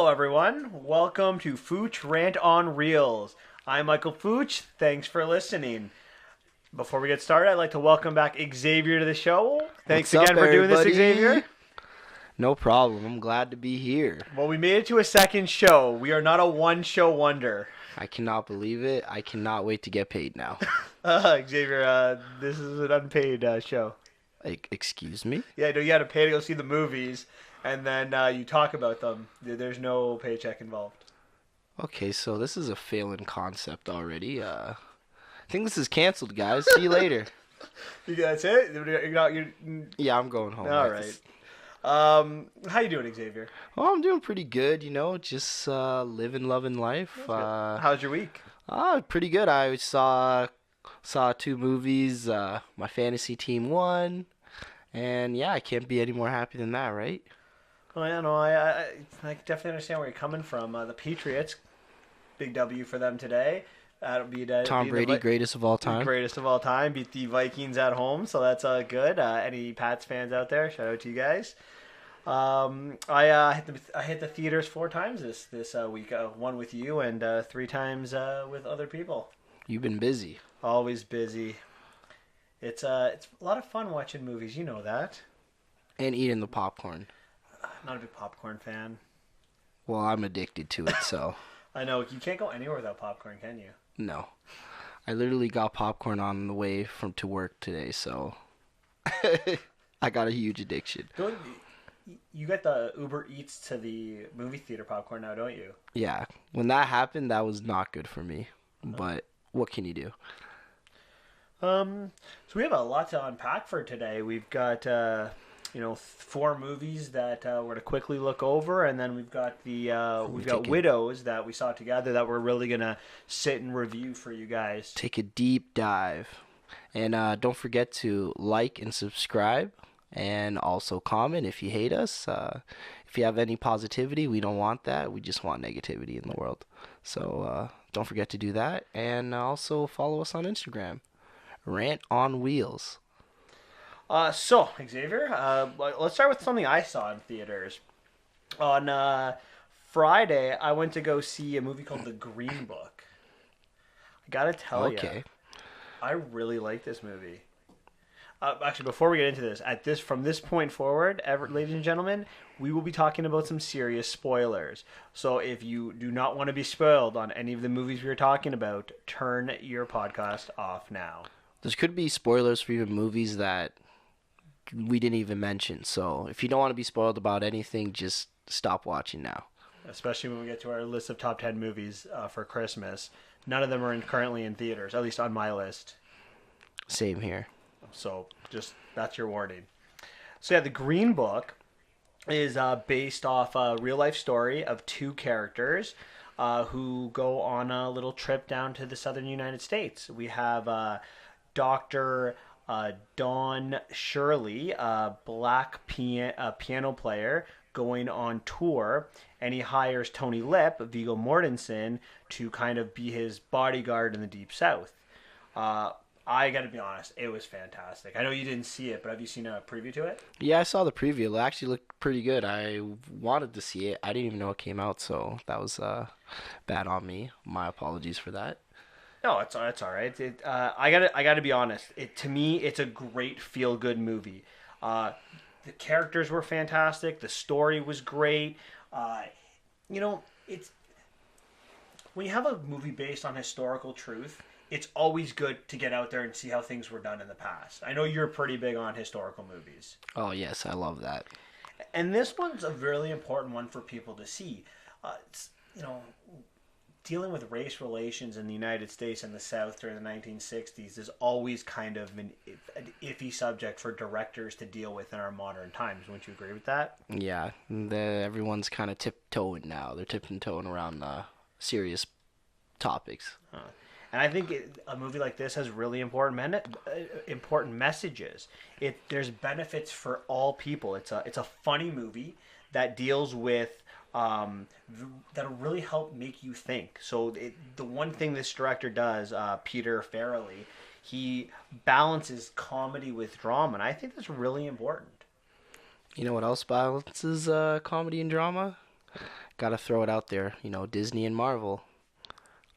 Hello, everyone. Welcome to Fooch Rant on Reels. I'm Michael Fooch. Thanks for listening. Before we get started, I'd like to welcome back Xavier to the show. Thanks What's again up, for doing this, everybody? Xavier. No problem. I'm glad to be here. Well, we made it to a second show. We are not a one-show wonder. I cannot believe it. I cannot wait to get paid now. Xavier, this is an unpaid show. Excuse me? Yeah, no, you had to pay to go see the movies, and then you talk about them. There's no paycheck involved. Okay, so this is a failing concept already. I think this is canceled, guys. See you later. That's it? You're Yeah, I'm going home. all right. How you doing, Xavier? Oh, I'm doing pretty good, just living, loving life. How's your week? Pretty good. I saw two movies. My fantasy team won. And yeah, I can't be any more happy than that, right? Oh, yeah, no, I definitely understand where you're coming from. The Patriots, big W for them today. That'll be Tom Brady, greatest of all time. Greatest of all time. Beat the Vikings at home, so that's good. Any Pats fans out there? Shout out to you guys. I hit the theaters 4 times this week. One with you and 3 times with other people. You've been busy. Always busy. It's a lot of fun watching movies. You know that. And eating the popcorn. Not a big popcorn fan. Well, I'm addicted to it, so. I know. You can't go anywhere without popcorn, can you? No. I literally got popcorn on the way to work today, so. I got a huge addiction. You get the Uber Eats to the movie theater popcorn now, don't you? Yeah. When that happened, that was not good for me. But what can you do? So we have a lot to unpack for today. We've got 4 movies that we're gonna quickly look over, and then we've got Widows that we saw together that we're really gonna sit and review for you guys. Take a deep dive, and don't forget to like and subscribe, and also comment if you hate us. If you have any positivity, we don't want that. We just want negativity in the world. So don't forget to do that, and also follow us on Instagram. Rant on Wheels. So, Xavier, let's start with something I saw in theaters. On Friday, I went to go see a movie called The Green Book. I gotta tell you, I really like this movie. Actually, before we get into this, from this point forward, ladies and gentlemen, we will be talking about some serious spoilers. So if you do not want to be spoiled on any of the movies we are talking about, turn your podcast off now. There could be spoilers for even movies that we didn't even mention. So if you don't want to be spoiled about anything, just stop watching now. Especially when we get to our list of top 10 movies for Christmas. None of them are currently in theaters, at least on my list. Same here. So just that's your warning. So yeah, The Green Book is based off a real life story of 2 characters who go on a little trip down to the southern United States. We have Dr. Don Shirley, a black piano player, going on tour, and he hires Tony Lip, Viggo Mortensen, to kind of be his bodyguard in the Deep South. I gotta be honest, it was fantastic. I know you didn't see it, but have you seen a preview to it? Yeah, I saw the preview. It actually looked pretty good. I wanted to see it. I didn't even know it came out, so that was bad on me. My apologies for that. No, it's all right. I gotta be honest. To me, it's a great feel good movie. The characters were fantastic. The story was great. It's when you have a movie based on historical truth, it's always good to get out there and see how things were done in the past. I know you're pretty big on historical movies. Oh yes, I love that. And this one's a really important one for people to see. It's, dealing with race relations in the United States and the South during the 1960s is always kind of an iffy subject for directors to deal with in our modern times. Wouldn't you agree with that? Yeah, everyone's kind of tiptoeing now. They're tiptoeing around serious topics. And I think a movie like this has really important messages. There's benefits for all people. It's a funny movie that deals with that'll really help make you think. So the one thing this director does, Peter Farrelly, he balances comedy with drama, and I think that's really important. You know what else balances comedy and drama? Gotta throw it out there. Disney and Marvel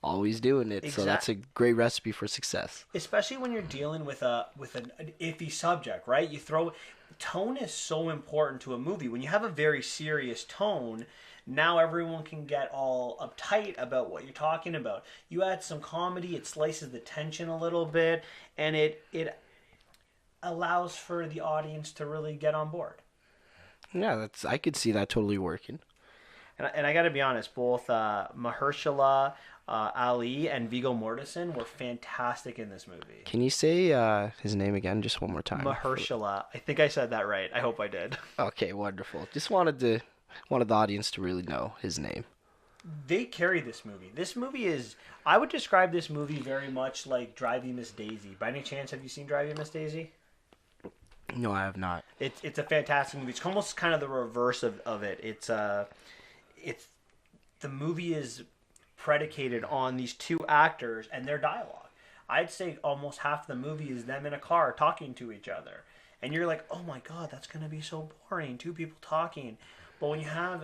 always doing it. So that's Exactly. a great recipe for success. Especially when you're dealing with an iffy subject, right? You throw tone is so important to a movie. When you have a very serious tone, now everyone can get all uptight about what you're talking about. You add some comedy, it slices the tension a little bit, and it allows for the audience to really get on board. Yeah, I could see that totally working. And I got to be honest, both Mahershala Ali and Viggo Mortensen were fantastic in this movie. Can you say his name again just one more time? Mahershala, I think I said that right. I hope I did. Okay, wonderful. Just wanted the audience to really know his name. They carry this movie. This movie is, I would describe this movie very much like Driving Miss Daisy. By any chance, have you seen Driving Miss Daisy? No, I have not. It's a fantastic movie. It's almost kind of the reverse of it. It's the movie is predicated on these two actors and their dialogue. I'd say almost half the movie is them in a car talking to each other, and you're like, oh my god, that's gonna be so boring. Two people talking, but when you have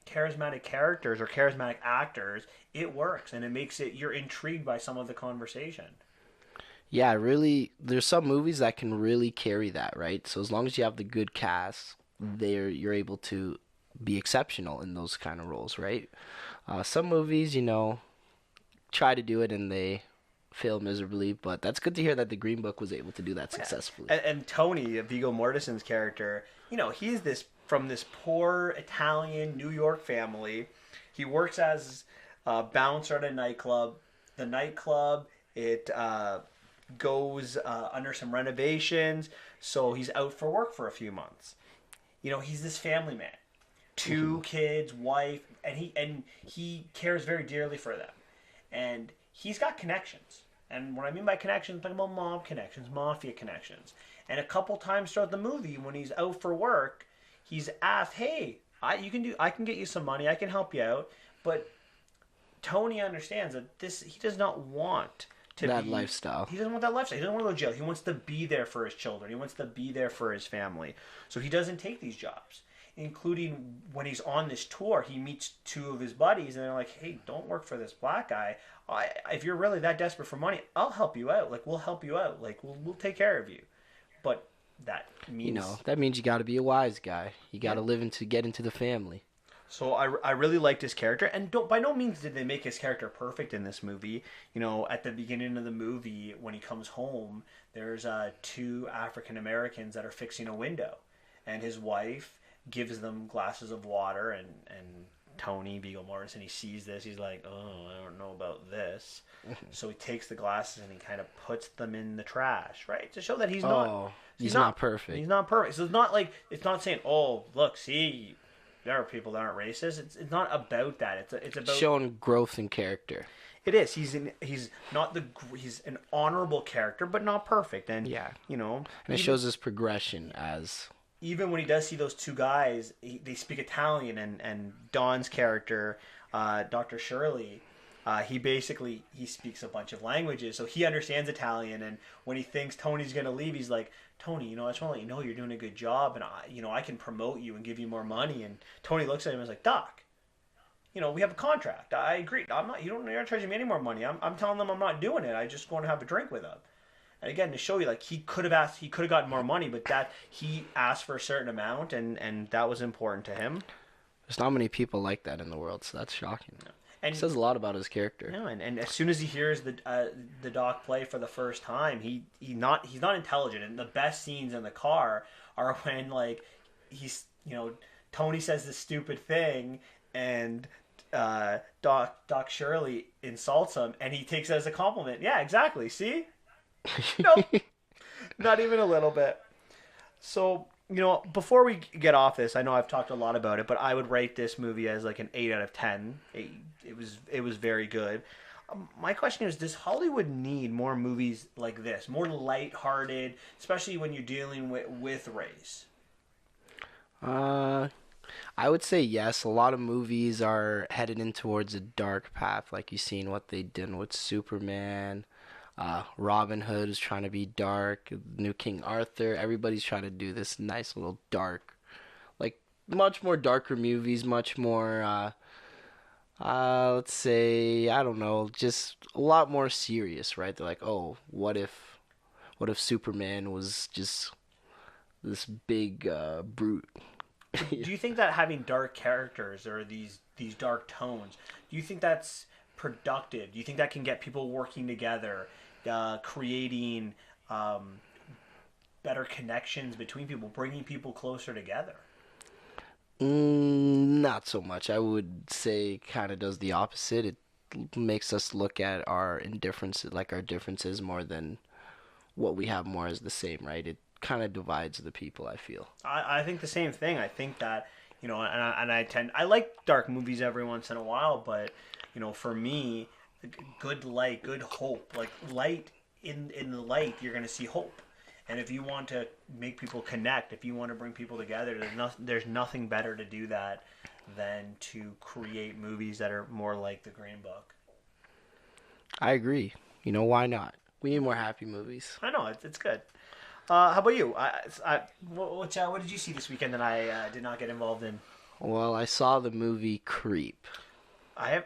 charismatic characters or charismatic actors, it works and it makes it you're intrigued by some of the conversation. Yeah, really, there's some movies that can really carry that, right? So as long as you have the good cast, you're able to be exceptional in those kind of roles, right? Some movies, try to do it and they fail miserably, but that's good to hear that the Green Book was able to do that Yeah. successfully. And Tony, Viggo Mortensen's character, he's this from this poor Italian New York family. He works as a bouncer at a nightclub. The nightclub, it goes under some renovations, so he's out for work for a few months. He's this family man, two kids, wife, and he cares very dearly for them, and he's got connections. And what I mean by connections, I'm talking about mob connections, mafia connections. And a couple times throughout the movie, when he's out for work, he's asked, "Hey, I can get you some money, I can help you out," but Tony understands that he does not want That lifestyle. He doesn't want that lifestyle. He doesn't want to go to jail. He wants to be there for his children. He wants to be there for his family. So he doesn't take these jobs. Including when he's on this tour, he meets two of his buddies, and they're like, "Hey, don't work for this black guy. If you're really that desperate for money, I'll help you out. Like, we'll help you out. Like, we'll take care of you." But that means That means you got to be a wise guy. You got to Yeah. get into the family. So I really liked his character, and by no means did they make his character perfect in this movie. At the beginning of the movie, when he comes home, there's two African Americans that are fixing a window, and his wife gives them glasses of water, and Tony Viggo Mortensen, he sees this, he's like, "Oh, I don't know about this," so he takes the glasses and he kind of puts them in the trash, right, to show that he's not perfect. He's not perfect. So it's not saying, "Oh, look, see, there are people that aren't racist." It's not about that. It's about Showing growth in character. it is. He's an honorable character, but not perfect. And Yeah. and And it shows his progression as even when he does see those two guys, they speak Italian, and Don's character, Dr. Shirley, he speaks a bunch of languages, so he understands Italian. And when he thinks Tony's gonna leave, he's like, "Tony, I just want to let you know you're doing a good job, and I can promote you and give you more money." And Tony looks at him and is like, "Doc, we have a contract. I agree. You're not charging me any more money. I'm telling them I'm not doing it. I just want to have a drink with them." And again, to show you, like, he could have gotten more money, but that he asked for a certain amount, and that was important to him. there's not many people like that in the world, so that's shocking. And It says a lot about his character. and as soon as he hears the doc play for the first time, he's not intelligent. And the best scenes in the car are when, like, Tony says this stupid thing, and Doc Shirley insults him, and he takes it as a compliment. Yeah, exactly. See. Nope, not even a little bit. So, before we get off this, I know I've talked a lot about it, but I would rate this movie as like an 8 out of 10. It was very good. My question is, does Hollywood need more movies like this, more lighthearted, especially when you're dealing with race? I would say yes. A lot of movies are headed in towards a dark path, like you've seen what they did with Superman. Robin Hood is trying to be dark. New King Arthur. Everybody's trying to do this nice little dark, like much more darker movies, much more Let's say, I don't know, just a lot more serious, right? They're like, oh, what if Superman was just this big brute? But do you think that having dark characters or these dark tones, do you think that's productive? Do you think that can get people working together, creating better connections between people, bringing people closer together? Not so much. I would say kind of does the opposite. It makes us look at our indifferences, like our differences, more than what we have more as the same, right? It kind of divides the people, I feel. I think the same thing. I think that I like dark movies every once in a while, but for me, good light, good hope, like light in the light, you're gonna see hope. And if you want to make people connect, if you want to bring people together, there's nothing better to do that than to create movies that are more like The Green Book. I agree. Why not? We need more happy movies. I know it's good. How about you? What did you see this weekend that I did not get involved in? Well, I saw the movie Creep. When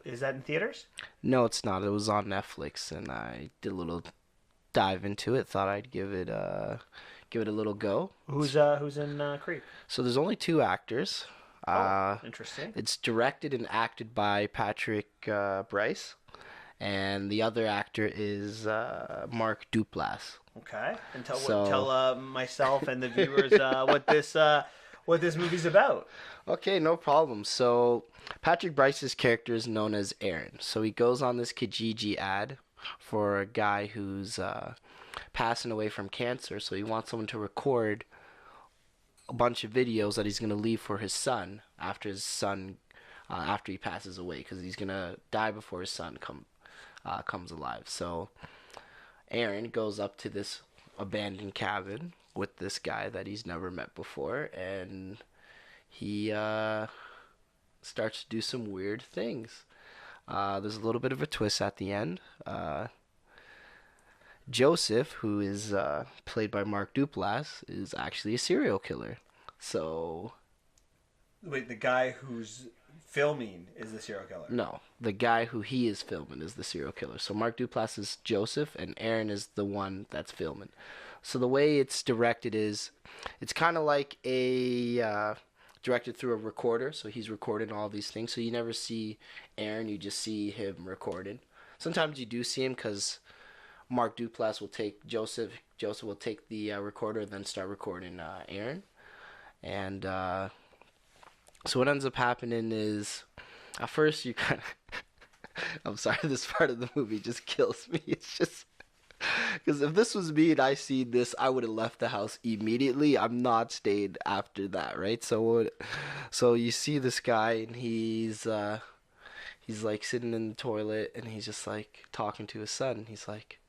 is that in theaters? No, it's not. It was on Netflix, and I did a little dive into it. Thought I'd give it a little go. Who's in Creep? So there's only two actors. Interesting. It's directed and acted by Patrick Bryce, and the other actor is Mark Duplass. Okay, and So- tell myself and the viewers what this movie's about. Okay, no problem. So Patrick Bryce's character is known as Aaron. So he goes on this Kijiji ad for a guy who's passing away from cancer. So he wants someone to record a bunch of videos that he's gonna leave for his son after he passes away, because he's gonna die before his son comes alive. So Aaron goes up to this abandoned cabin with this guy that he's never met before, and he starts to do some weird things. There's a little bit of a twist at the end. Joseph, who is played by Mark Duplass, is actually a serial killer. So, Wait, the guy who's filming is the serial killer. no, the guy who he is filming is the serial killer. So Mark Duplass is Joseph, and Aaron is the one that's filming. So the way it's directed is, it's kind of like a directed through a recorder. So he's recording all these things. So you never see Aaron, you just see him recording. Sometimes you do see him because Mark Duplass will take Joseph. Joseph will take the recorder and then start recording Aaron. And so what ends up happening is, at first you kind of, I'm sorry, this part of the movie just kills me. It's just, because if this was me and I seen this, I would have left the house immediately. I'm not staying after that, right? So you see this guy, and he's like sitting in the toilet, and he's just like talking to his son. He's like,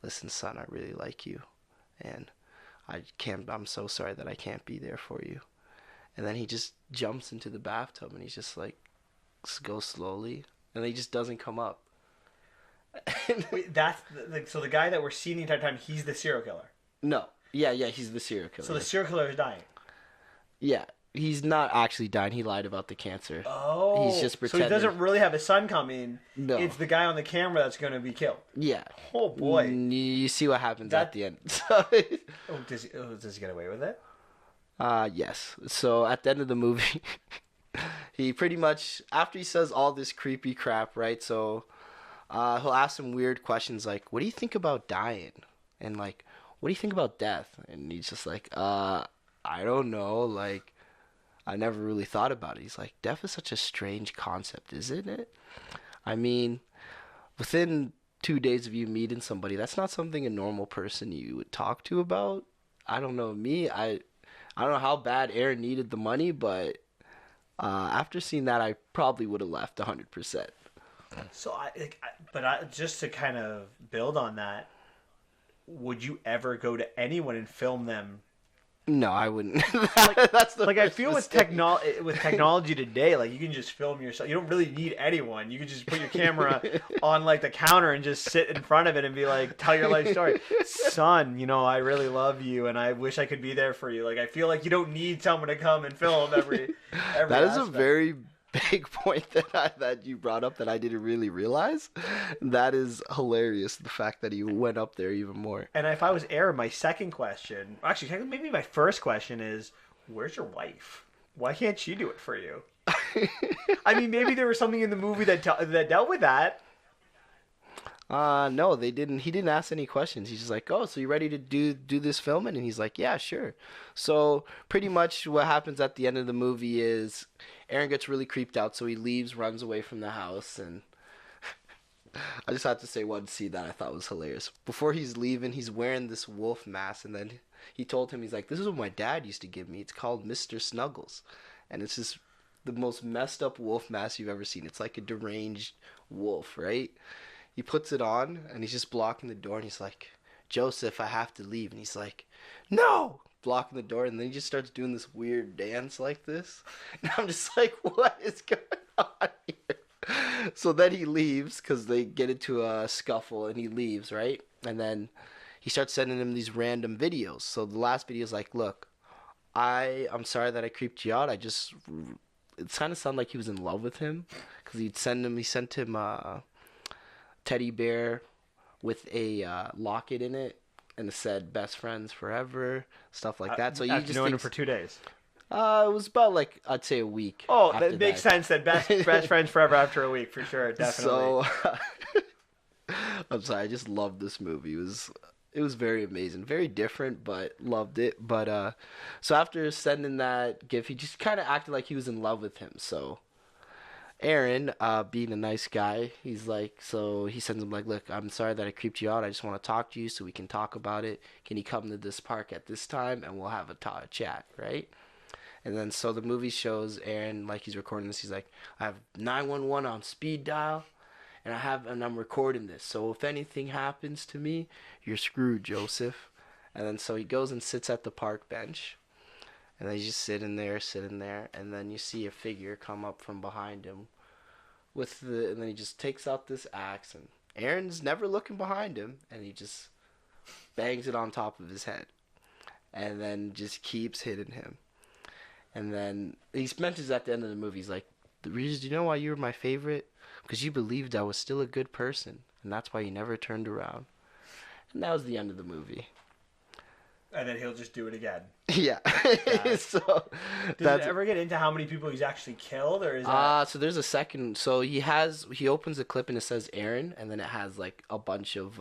"Listen, son, I really like you, and I'm so sorry that I can't be there for you." And then he just jumps into the bathtub, and he's just like, goes slowly, and he just doesn't come up. Wait, so the guy that we're seeing the entire time, he's the serial killer. No. Yeah, he's the serial killer. So the serial killer is dying. Yeah, he's not actually dying. He lied about the cancer. Oh, He's just so he pretending. doesn't really have his son coming. No. It's the guy on the camera that's going to be killed. Yeah. Oh boy. You see what happens That- at the end. Does he get away with it? Yes. So at the end of the movie, he pretty much, after he says all this creepy crap, right? So he'll ask some weird questions like, "What do you think about dying?" And like, "What do you think about death?" And he's just like, I don't know. Like, I never really thought about it. He's like, "Death is such a strange concept, isn't it? I mean, within 2 days of you meeting somebody, that's not something a normal person you would talk to about." I don't know. I don't know how bad Aaron needed the money, but after seeing that, I probably would have left 100%. So just to kind of build on that, would you ever go to anyone and film them? No, I wouldn't. That's the like I first feel mistake. with technology today, like you can just film yourself. You don't really need anyone. You can just put your camera on like the counter and just sit in front of it and be like, tell your life story. Son, I really love you and I wish I could be there for you. Like I feel like you don't need someone to come and film every That is a aspect. very big point that you brought up that I didn't really realize. That is hilarious. The fact that he went up there even more. And if I was Aaron, my second question, actually, maybe my first question is, where's your wife? Why can't she do it for you? I mean, maybe there was something in the movie that dealt with that. No, they didn't. He didn't ask any questions. He's just like, "Oh, so you ready to do this filming?" And he's like, "Yeah, sure." So pretty much what happens at the end of the movie is Aaron gets really creeped out, so he leaves, runs away from the house, and I just have to say one scene that I thought was hilarious. Before he's leaving, he's wearing this wolf mask, and then he told him, he's like, "This is what my dad used to give me. It's called Mr. Snuggles," and it's just the most messed up wolf mask you've ever seen. It's like a deranged wolf, right? He puts it on and he's just blocking the door and he's like, "Joseph, I have to leave." And he's like, "No!" Blocking the door, and then he just starts doing this weird dance like this. And I'm just like, what is going on here? So then he leaves because they get into a scuffle and he leaves, right? And then he starts sending him these random videos. So the last video is like, "Look, I'm sorry that I creeped you out. It kind of sounded like he was in love with him because he sent him teddy bear with a locket in it, and it said "best friends forever," stuff like that. So you After just knowing him think, for 2 days. it was about like I'd say a week. Oh, after that makes that. sense. That best friends forever after a week for sure, definitely. So I'm sorry, I just loved this movie. It was very amazing, very different, but loved it. But so after sending that gift, he just kind of acted like he was in love with him. So Aaron, being a nice guy, he's like, so he sends him like, "Look, I'm sorry that I creeped you out. I just want to talk to you so we can talk about it. Can you come to this park at this time and we'll have a chat, right?" And then so the movie shows Aaron like he's recording this. He's like, "I have 911 on speed dial, and I'm recording this. So if anything happens to me, you're screwed, Joseph." And then so he goes and sits at the park bench. And then he's just sitting there, and then you see a figure come up from behind him and then he just takes out this axe, and Aaron's never looking behind him, and he just bangs it on top of his head, and then just keeps hitting him. And then he mentions at the end of the movie, he's like, "The reason, do you know why you were my favorite? Because you believed I was still a good person, and that's why you never turned around." And that was the end of the movie. And then he'll just do it again. Yeah. So does it ever get into how many people he's actually killed, or is that? So there's a second. So he opens the clip and it says Aaron, and then it has like a bunch of.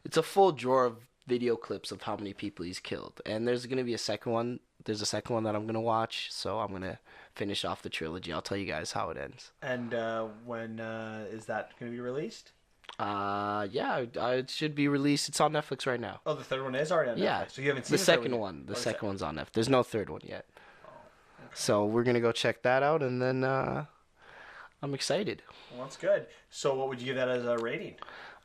It's a full drawer of video clips of how many people he's killed, and there's gonna be a second one. There's a second one that I'm gonna watch, so I'm gonna finish off the trilogy. I'll tell you guys how it ends. And when is that going to be released? Yeah, it should be released. It's on Netflix right now. Oh, the third one is already on Netflix. Yeah, So you haven't seen the third second yet? one. The Oh, second one's on Netflix. There's no third one yet. So we're gonna go check that out, and then I'm excited. Well, that's good. So what would you give that as a rating?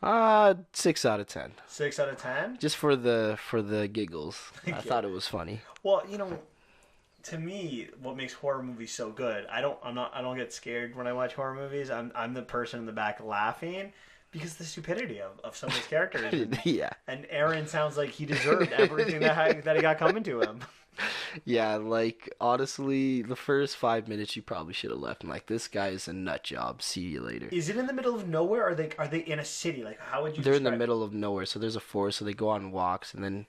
6 out of 10. 6 out of 10? Just for the giggles. I thought it was funny. Well, to me, what makes horror movies so good, I don't get scared when I watch horror movies. I'm the person in the back laughing because of the stupidity of some of his characters. Yeah. And Aaron sounds like he deserved everything that he got coming to him. Yeah, like honestly, the first 5 minutes you probably should have left. And like, this guy is a nut job. See you later. Is it in the middle of nowhere, or are they in a city? Like, how would you? They're in the describe middle of nowhere, so there's a forest, so they go on walks, and then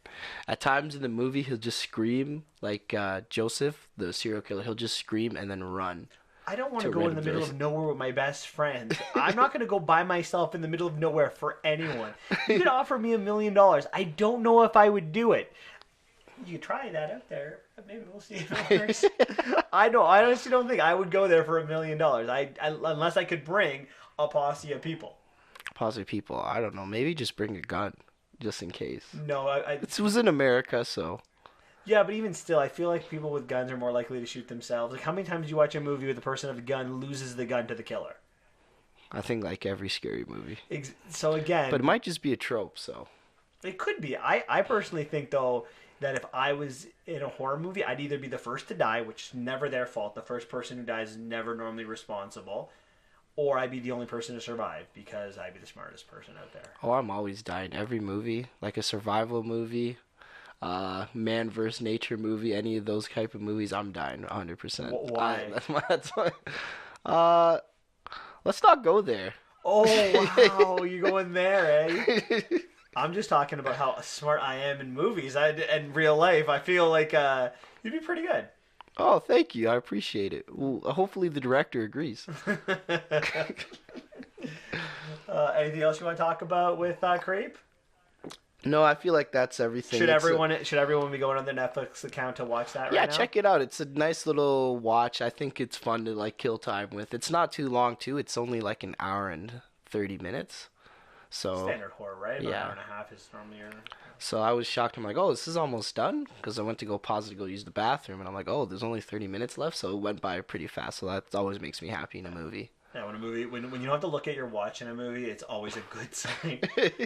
at times in the movie he'll just scream, like Joseph, the serial killer. He'll just scream and then run. I don't want to to go in the random middle places. of nowhere with my best friend. I'm not going to go by myself in the middle of nowhere for anyone. You could offer me $1 million. I don't know if I would do it. You could try that out there. Maybe we'll see if it works. I honestly don't think I would go there for $1 million. Unless I could bring a posse of people. Posse people, I don't know. Maybe just bring a gun, just in case. No, It was in America, so. Yeah, but even still, I feel like people with guns are more likely to shoot themselves. Like, how many times do you watch a movie with the person with a gun loses the gun to the killer? I think like every scary movie. So again, But it might just be a trope, so. it could be. I personally think though that if I was in a horror movie, I'd either be the first to die, which is never their fault. The first person who dies is never normally responsible, or I'd be the only person to survive because I'd be the smartest person out there. Oh, I'm always dying. Every movie, like a survival movie, Man vs. Nature movie, any of those type of movies, I'm dying 100%. Why? That's why. Uh, let's not go there. Oh wow, you going there, eh? I'm just talking about how smart I am in movies. In real life, I feel like you'd be pretty good. Oh, thank you. I appreciate it. Well, hopefully the director agrees. Anything else you want to talk about with Creep? No, I feel like that's everything. Should everyone be going on their Netflix account to watch that Yeah, right now? check it out. It's a nice little watch. I think it's fun to like kill time with. It's not too long too. It's only like an hour and 30 minutes. So, Standard horror, right? About an hour yeah. and a half is normally your. So I was shocked. I'm like, "Oh, this is almost done." Because I went to go pause to go use the bathroom and I'm like, "Oh, there's only 30 minutes left." So it went by pretty fast. So that always makes me happy in a movie. Yeah, when you don't have to look at your watch in a movie, it's always a good sign.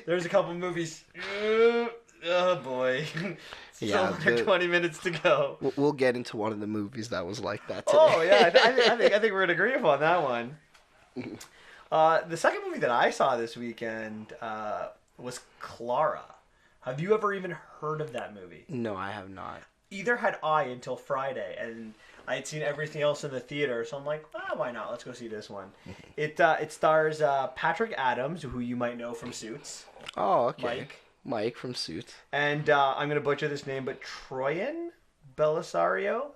There's a couple movies. Oh boy, still Yeah, under 20 minutes to go. we'll get into one of the movies that was like that today. Oh yeah, I think we're gonna agree upon that one. The second movie that I saw this weekend was Clara. Have you ever even heard of that movie? No, I have not. Either had I until Friday, and I had seen everything else in the theater, so I'm like, why not? Let's go see this one. It stars Patrick Adams, who you might know from Suits. Oh, okay. Mike From Suits. and I'm gonna butcher this name, but Troyan Belisario,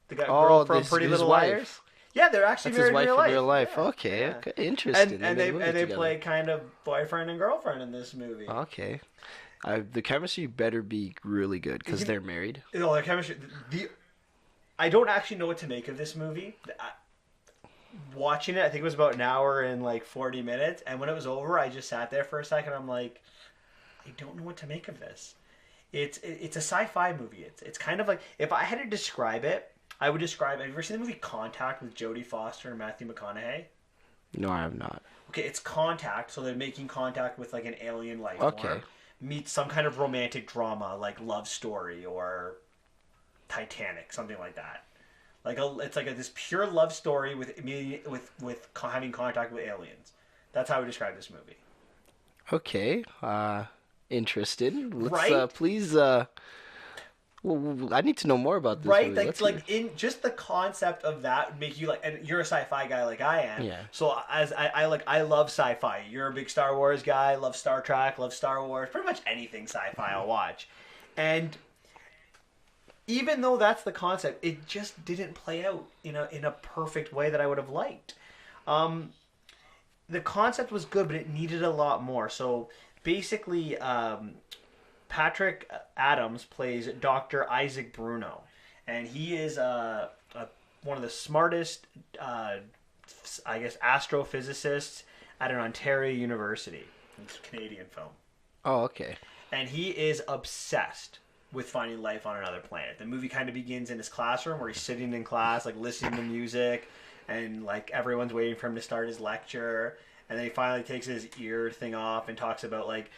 the guy Oh, girl from this- Pretty his Little wife. Liars. Yeah, they're actually That's his married wife in real life. Yeah, Okay, yeah. okay, interesting. And made a movie they together. play kind of boyfriend and girlfriend in this movie. Okay, the chemistry better be really good because they're married. Oh, their chemistry. I don't actually know what to make of this movie. Watching it, I think it was about an hour and like 40 minutes, and when it was over, I just sat there for a second. I'm like, I don't know what to make of this. It's a sci-fi movie. It's kind of like, if I had to describe it, I would describe. Have you ever seen the movie Contact with Jodie Foster and Matthew McConaughey? No, I have not. Okay, it's Contact, so they're making contact with like an alien life Okay. form. Meets some kind of romantic drama like Love Story or Titanic, something like that. It's like this pure love story with having contact with aliens. That's how I would describe this movie. Okay, interested. Let's Right? please. Well, I need to know more about this Right, movie. Let's hear. in just the concept of that would make you like, and you're a sci-fi guy like I am. Yeah. So as I love sci-fi. You're a big Star Wars guy. Love Star Trek. Love Star Wars. Pretty much anything sci-fi I'll watch. And even though that's the concept, it just didn't play out in a perfect way that I would have liked. The concept was good, but it needed a lot more. So basically, Patrick Adams plays Dr. Isaac Bruno, and he is one of the smartest, I guess, astrophysicists at an Ontario university. It's a Canadian film. Oh, okay. And he is obsessed with finding life on another planet. The movie kind of begins in his classroom where he's sitting in class, like listening to music, and like everyone's waiting for him to start his lecture. And then he finally takes his ear thing off and talks about like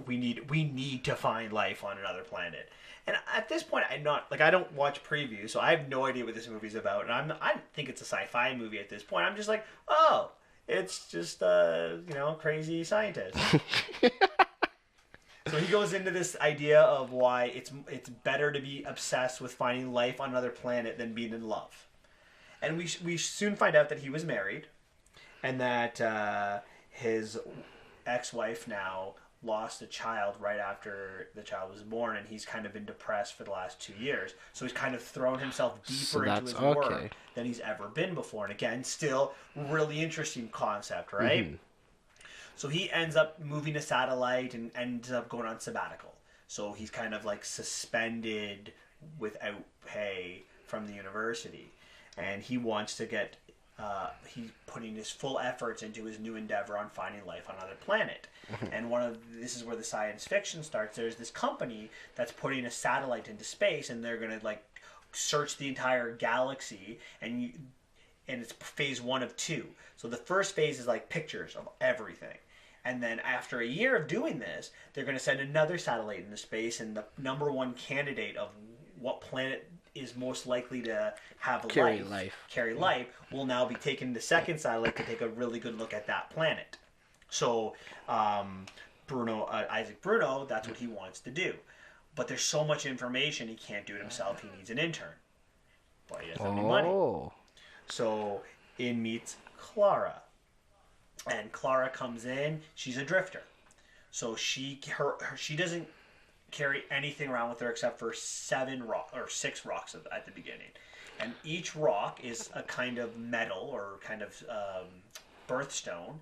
we need to find life on another planet. And at this point, I'm not like, I don't watch previews, so I have no idea what this movie's about. And I think it's a sci-fi movie at this point. I'm just like, oh, it's just crazy scientist. So he goes into this idea of why it's better to be obsessed with finding life on another planet than being in love. And we soon find out that he was married, and that his ex-wife now lost a child right after the child was born, and he's kind of been depressed for the last 2 years. So he's kind of thrown himself deeper into his work than he's ever been before. And again, still really interesting concept, right? Mm-hmm. So he ends up moving a satellite and ends up going on sabbatical. So he's kind of like suspended without pay from the university. And he wants to get, he's putting his full efforts into his new endeavor on finding life on another planet. And this is where the science fiction starts. There's this company that's putting a satellite into space, and they're going to like search the entire galaxy, and it's phase 1 of 2. So the first phase is like pictures of everything. And then after a year of doing this, they're going to send another satellite into space, and the number one candidate of what planet is most likely to have carry life will now be taking the second satellite to take a really good look at that planet. So Isaac Bruno, that's what he wants to do. But there's so much information he can't do it himself. He needs an intern, but he doesn't have any money. Oh. So in meets Clara, and Clara comes in. She's a drifter, so she doesn't carry anything around with her except for 6 rocks at the beginning, and each rock is a kind of metal or kind of birthstone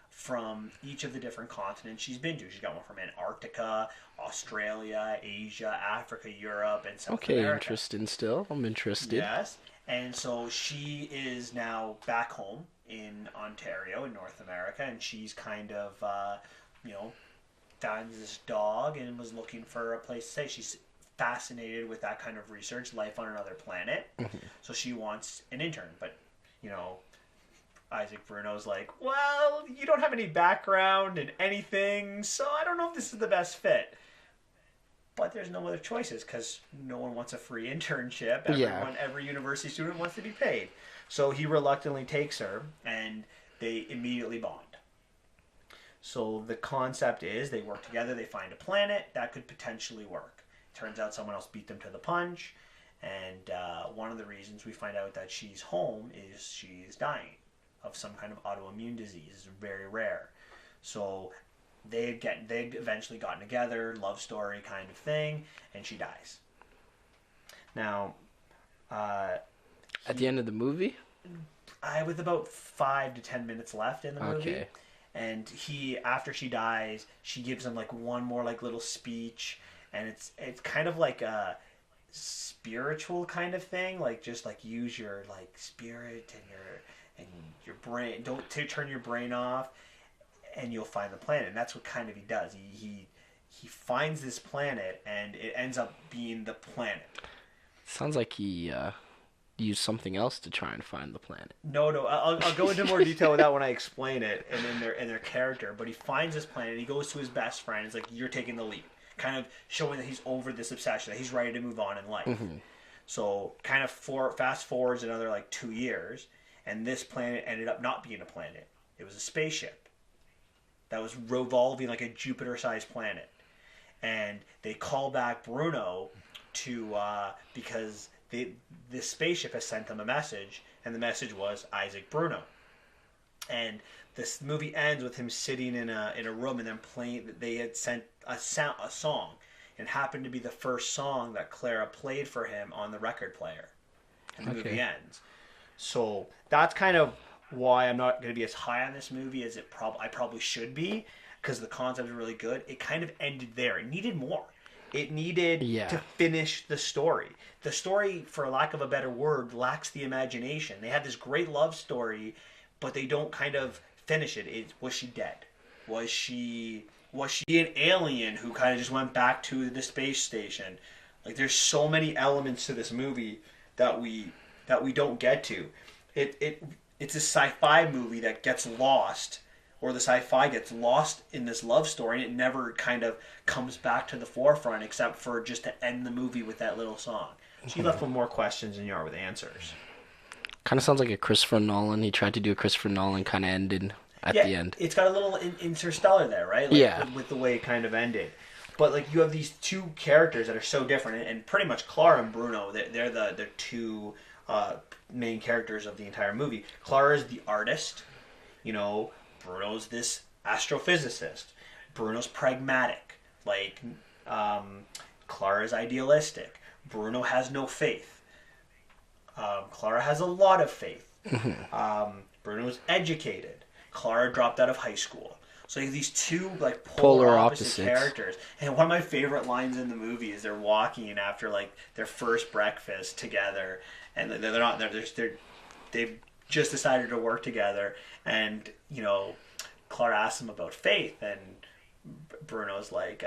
from each of the different continents she's been to. She's got one from Antarctica, Australia, Asia, Africa, Europe, and South Okay, America. interesting still. I'm interested. Yes. And so she is now back home in Ontario in North America, and she's kind of, found this dog and was looking for a place to stay. She's fascinated with that kind of research, life on another planet. Mm-hmm. So she wants an intern, but, Isaac Bruno's like, well, you don't have any background in anything, so I don't know if this is the best fit. But there's no other choices because no one wants a free internship. Every university student wants to be paid. So he reluctantly takes her, and they immediately bond. So the concept is they work together, they find a planet that could potentially work. Turns out someone else beat them to the punch, and one of the reasons we find out that she's home is she's dying of some kind of autoimmune disease. It's very rare. So they eventually gotten together, love story kind of thing, and she dies. Now, at the end of the movie, with about 5 to 10 minutes left in the movie, okay. And after she dies, she gives him like one more like little speech, and it's kind of like a spiritual kind of thing, like just like use your like spirit and your brain. Don't turn your brain off. And you'll find the planet. And that's what kind of he does. He finds this planet, and it ends up being the planet. Sounds like he used something else to try and find the planet. No. I'll go into more detail with that when I explain it and in their character. But he finds this planet. He goes to his best friend. It's like, you're taking the lead, kind of showing that he's over this obsession, that he's ready to move on in life. Mm-hmm. So kind of fast forwards another like 2 years, and this planet ended up not being a planet. It was a spaceship that was revolving like a Jupiter-sized planet. And they call back Bruno to because this spaceship has sent them a message, and the message was Isaac Bruno. And this movie ends with him sitting in a room and then playing. They had sent a song, and it happened to be the first song that Clara played for him on the record player. And the movie ends. So that's kind of why I'm not going to be as high on this movie as I probably should be, because the concept is really good. It kind of ended there. It needed more. It needed to finish the story. The story, for lack of a better word, lacks the imagination. They had this great love story, but they don't kind of finish it. Was she dead? Was she an alien who kind of just went back to the space station? Like, there's so many elements to this movie that we don't get to. It's a sci-fi movie that gets lost, or the sci-fi gets lost in this love story, and it never kind of comes back to the forefront except for just to end the movie with that little song. So you left with more questions than you are with answers. Kind of sounds like a Christopher Nolan. He tried to do a Christopher Nolan kind of ending at the end. It's got a little Interstellar there, right? Like, with the way it kind of ended. But like, you have these two characters that are so different, and pretty much Clara and Bruno, they're the two main characters of the entire movie. Clara is the artist, Bruno's this astrophysicist. Bruno's pragmatic. Like, Clara's idealistic. Bruno has no faith. Clara has a lot of faith. Bruno's educated. Clara dropped out of high school. So you have these two like polar opposite characters. And one of my favorite lines in the movie is they're walking after like their first breakfast together, and they've just decided to work together, and Clara asks him about faith, and Bruno's like,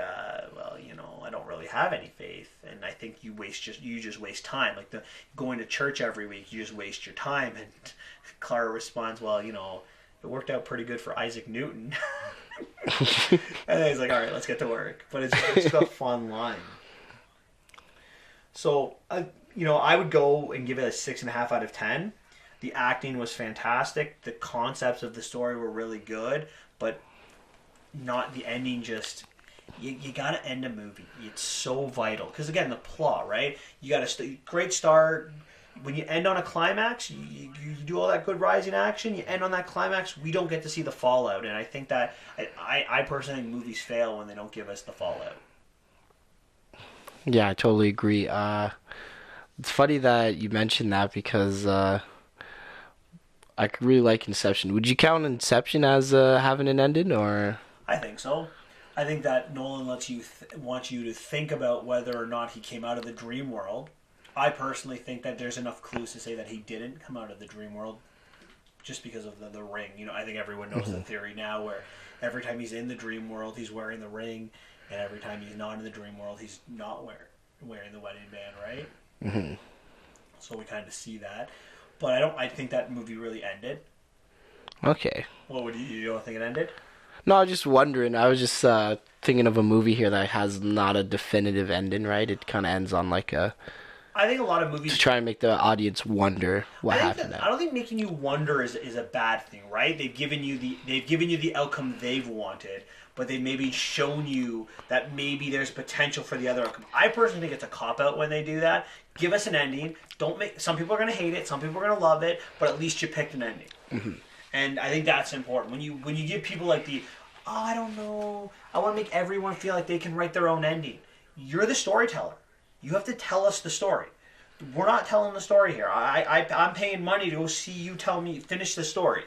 well, I don't really have any faith, and I think you just waste time. Like going to church every week, you just waste your time. And Clara responds, well, it worked out pretty good for Isaac Newton. And then he's like, all right, let's get to work. But it's a fun line. So, I would go and give it a 6.5 out of 10. The acting was fantastic. The concepts of the story were really good, but not the ending. Just you gotta end a movie. It's so vital because again, the plot, right? You got a great start. When you end on a climax, you do all that good rising action. You end on that climax. We don't get to see the fallout, and I think that I personally think movies fail when they don't give us the fallout. Yeah, I totally agree. It's funny that you mentioned that because I could really like Inception. Would you count Inception as having an ending, or? I think so. I think that Nolan wants you to think about whether or not he came out of the dream world. I personally think that there's enough clues to say that he didn't come out of the dream world just because of the ring. I think everyone knows the theory now where every time he's in the dream world, he's wearing the ring, and every time he's not in the dream world, he's not wearing the wedding band, right? Mm-hmm. So we kind of see that. But I think that movie really ended. Okay. What would you don't think it ended? No, I was just wondering. I was just thinking of a movie here that has not a definitive ending, right? It kind of ends on like a... I think a lot of movies to try and make the audience wonder what happened. I don't think making you wonder is a bad thing, right? They've given you the outcome they've wanted, but they've maybe shown you that maybe there's potential for the other outcome. I personally think it's a cop out when they do that. Give us an ending. Don't make. Some people are going to hate it. Some people are going to love it. But at least you picked an ending. Mm-hmm. And I think that's important. When you give people like I don't know, I want to make everyone feel like they can write their own ending. You're the storyteller. You have to tell us the story. We're not telling the story here. I'm paying money to go see you finish the story.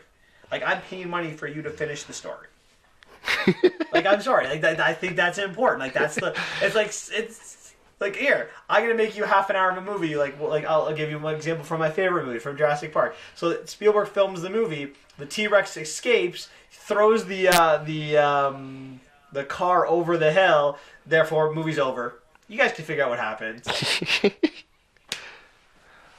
Like, I'm paying money for you to finish the story. Like, I'm sorry. Like, I think that's important. Like, it's like, here, I'm going to make you half an hour of a movie. Like I'll give you an example from my favorite movie, from Jurassic Park. So Spielberg films the movie. The T-Rex escapes, throws the car over the hill. Therefore, movie's over. You guys can figure out what happens.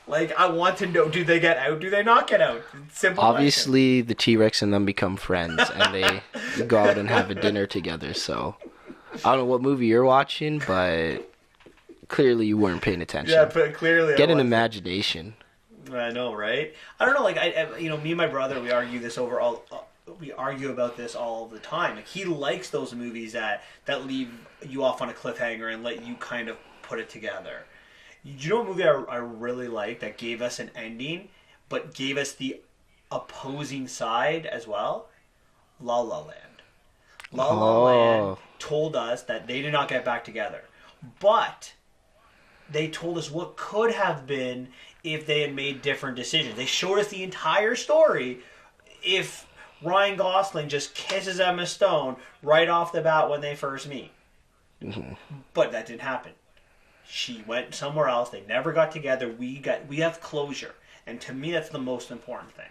Like, I want to know, do they get out? Do they not get out? Simple Obviously, the T-Rex and them become friends, and they go out and have a dinner together, so... I don't know what movie you're watching, but clearly you weren't paying attention. Yeah, but clearly Get an imagination. I know, right? I don't know, like, me and my brother, we argue about this all the time. Like, he likes those movies that leave you off on a cliffhanger and let you kind of put it together. You know what movie I really liked that gave us an ending, but gave us the opposing side as well? La La Land. La La Land told us that they did not get back together. But they told us what could have been if they had made different decisions. They showed us the entire story if Ryan Gosling just kisses Emma Stone right off the bat when they first meet. Mm-hmm. But that didn't happen. She went somewhere else. They never got together. We have closure. And to me, that's the most important thing.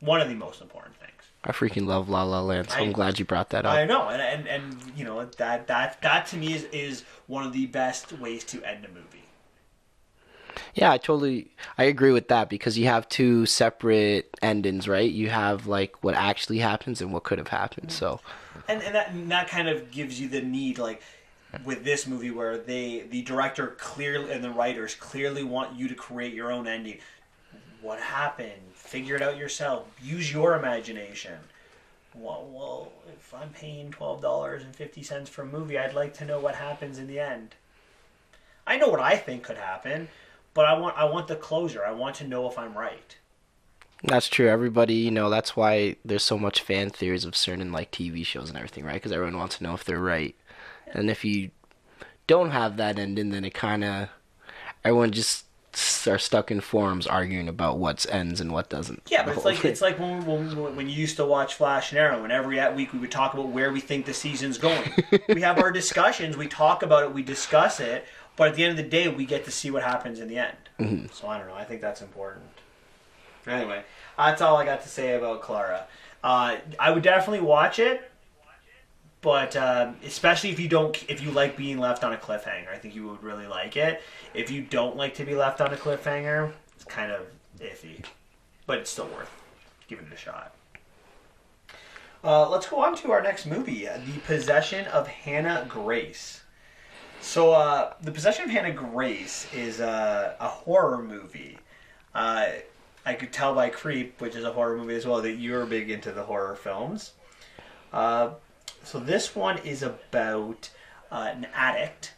One of the most important things. I freaking love La La Land, so I'm glad you brought that up. I know, and you know that to me is one of the best ways to end a movie. Yeah, I agree with that because you have two separate endings, right? You have like what actually happens and what could have happened. So, and that kind of gives you the need, like with this movie, where the director clearly and the writers clearly want you to create your own ending. What happened? Figure it out yourself. Use your imagination. Well, if I'm paying $12.50 for a movie, I'd like to know what happens in the end. I know what I think could happen, but I want the closure. I want to know if I'm right. That's true. Everybody, that's why there's so much fan theories of certain like TV shows and everything, right? Because everyone wants to know if they're right. And if you don't have that ending, then everyone just are stuck in forums arguing about what ends and what doesn't. Yeah, but it's like when you used to watch Flash and Arrow, and every week we would talk about where we think the season's going. We have our discussions, we talk about it, we discuss it, but at the end of the day, we get to see what happens in the end. Mm-hmm. So I don't know. I think that's important. Anyway, that's all I got to say about Clara. I would definitely watch it. But especially if you like being left on a cliffhanger, I think you would really like it. If you don't like to be left on a cliffhanger, it's kind of iffy. But it's still worth giving it a shot. Let's go on to our next movie, The Possession of Hannah Grace. So, The Possession of Hannah Grace is a horror movie. I could tell by Creep, which is a horror movie as well, that you're big into the horror films. So this one is about an addict.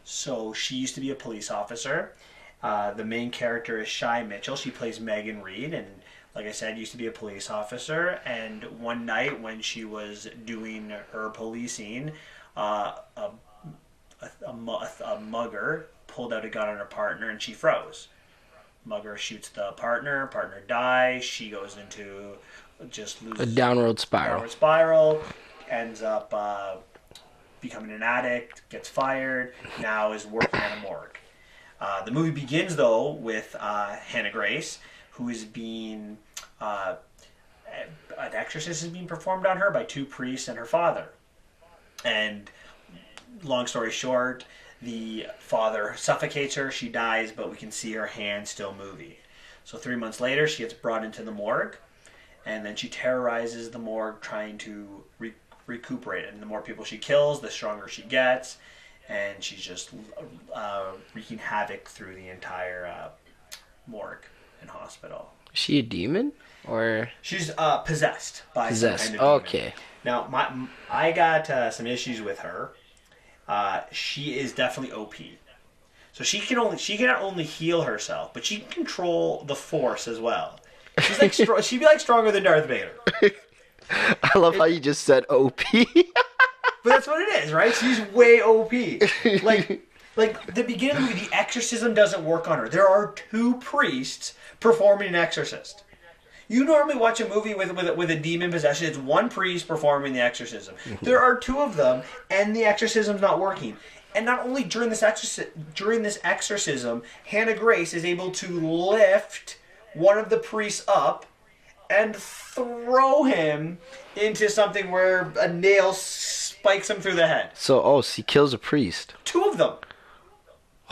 So she used to be a police officer. The main character is Shy Mitchell. She plays Megan Reed, and like I said, used to be a police officer. And one night when she was doing her policing, a mugger pulled out a gun on her partner, and she froze. Mugger shoots the partner. Partner dies. She goes into just A loses downward spiral. downward spiral. Ends up becoming an addict. Gets fired. Now is working at a morgue. The movie begins though with Hannah Grace, who is being an exorcism is being performed on her by two priests and her father. And long story short, the father suffocates her. She dies, but we can see her hand still moving. So 3 months later, she gets brought into the morgue, and then she terrorizes the morgue, trying to recuperate. And the more people she kills, the stronger she gets, and she's just wreaking havoc through the entire morgue and hospital. Is she a demon? Or She's possessed by possessed? some kind of demon. Okay. Now, I got some issues with her. She is definitely OP. So she cannot only heal herself, but she can control the Force as well. She's like she'd be like stronger than Darth Vader. I love how you just said OP. But that's what it is, right? She's way OP. Like the beginning of the movie, the exorcism doesn't work on her. There are two priests performing an exorcist. You normally watch a movie with a demon possession. It's one priest performing the exorcism. There are two of them, and the exorcism's not working. And not only during this exorcism, Hannah Grace is able to lift one of the priests up and throw him into something where a nail spikes him through the head. So, she kills a priest. Two of them.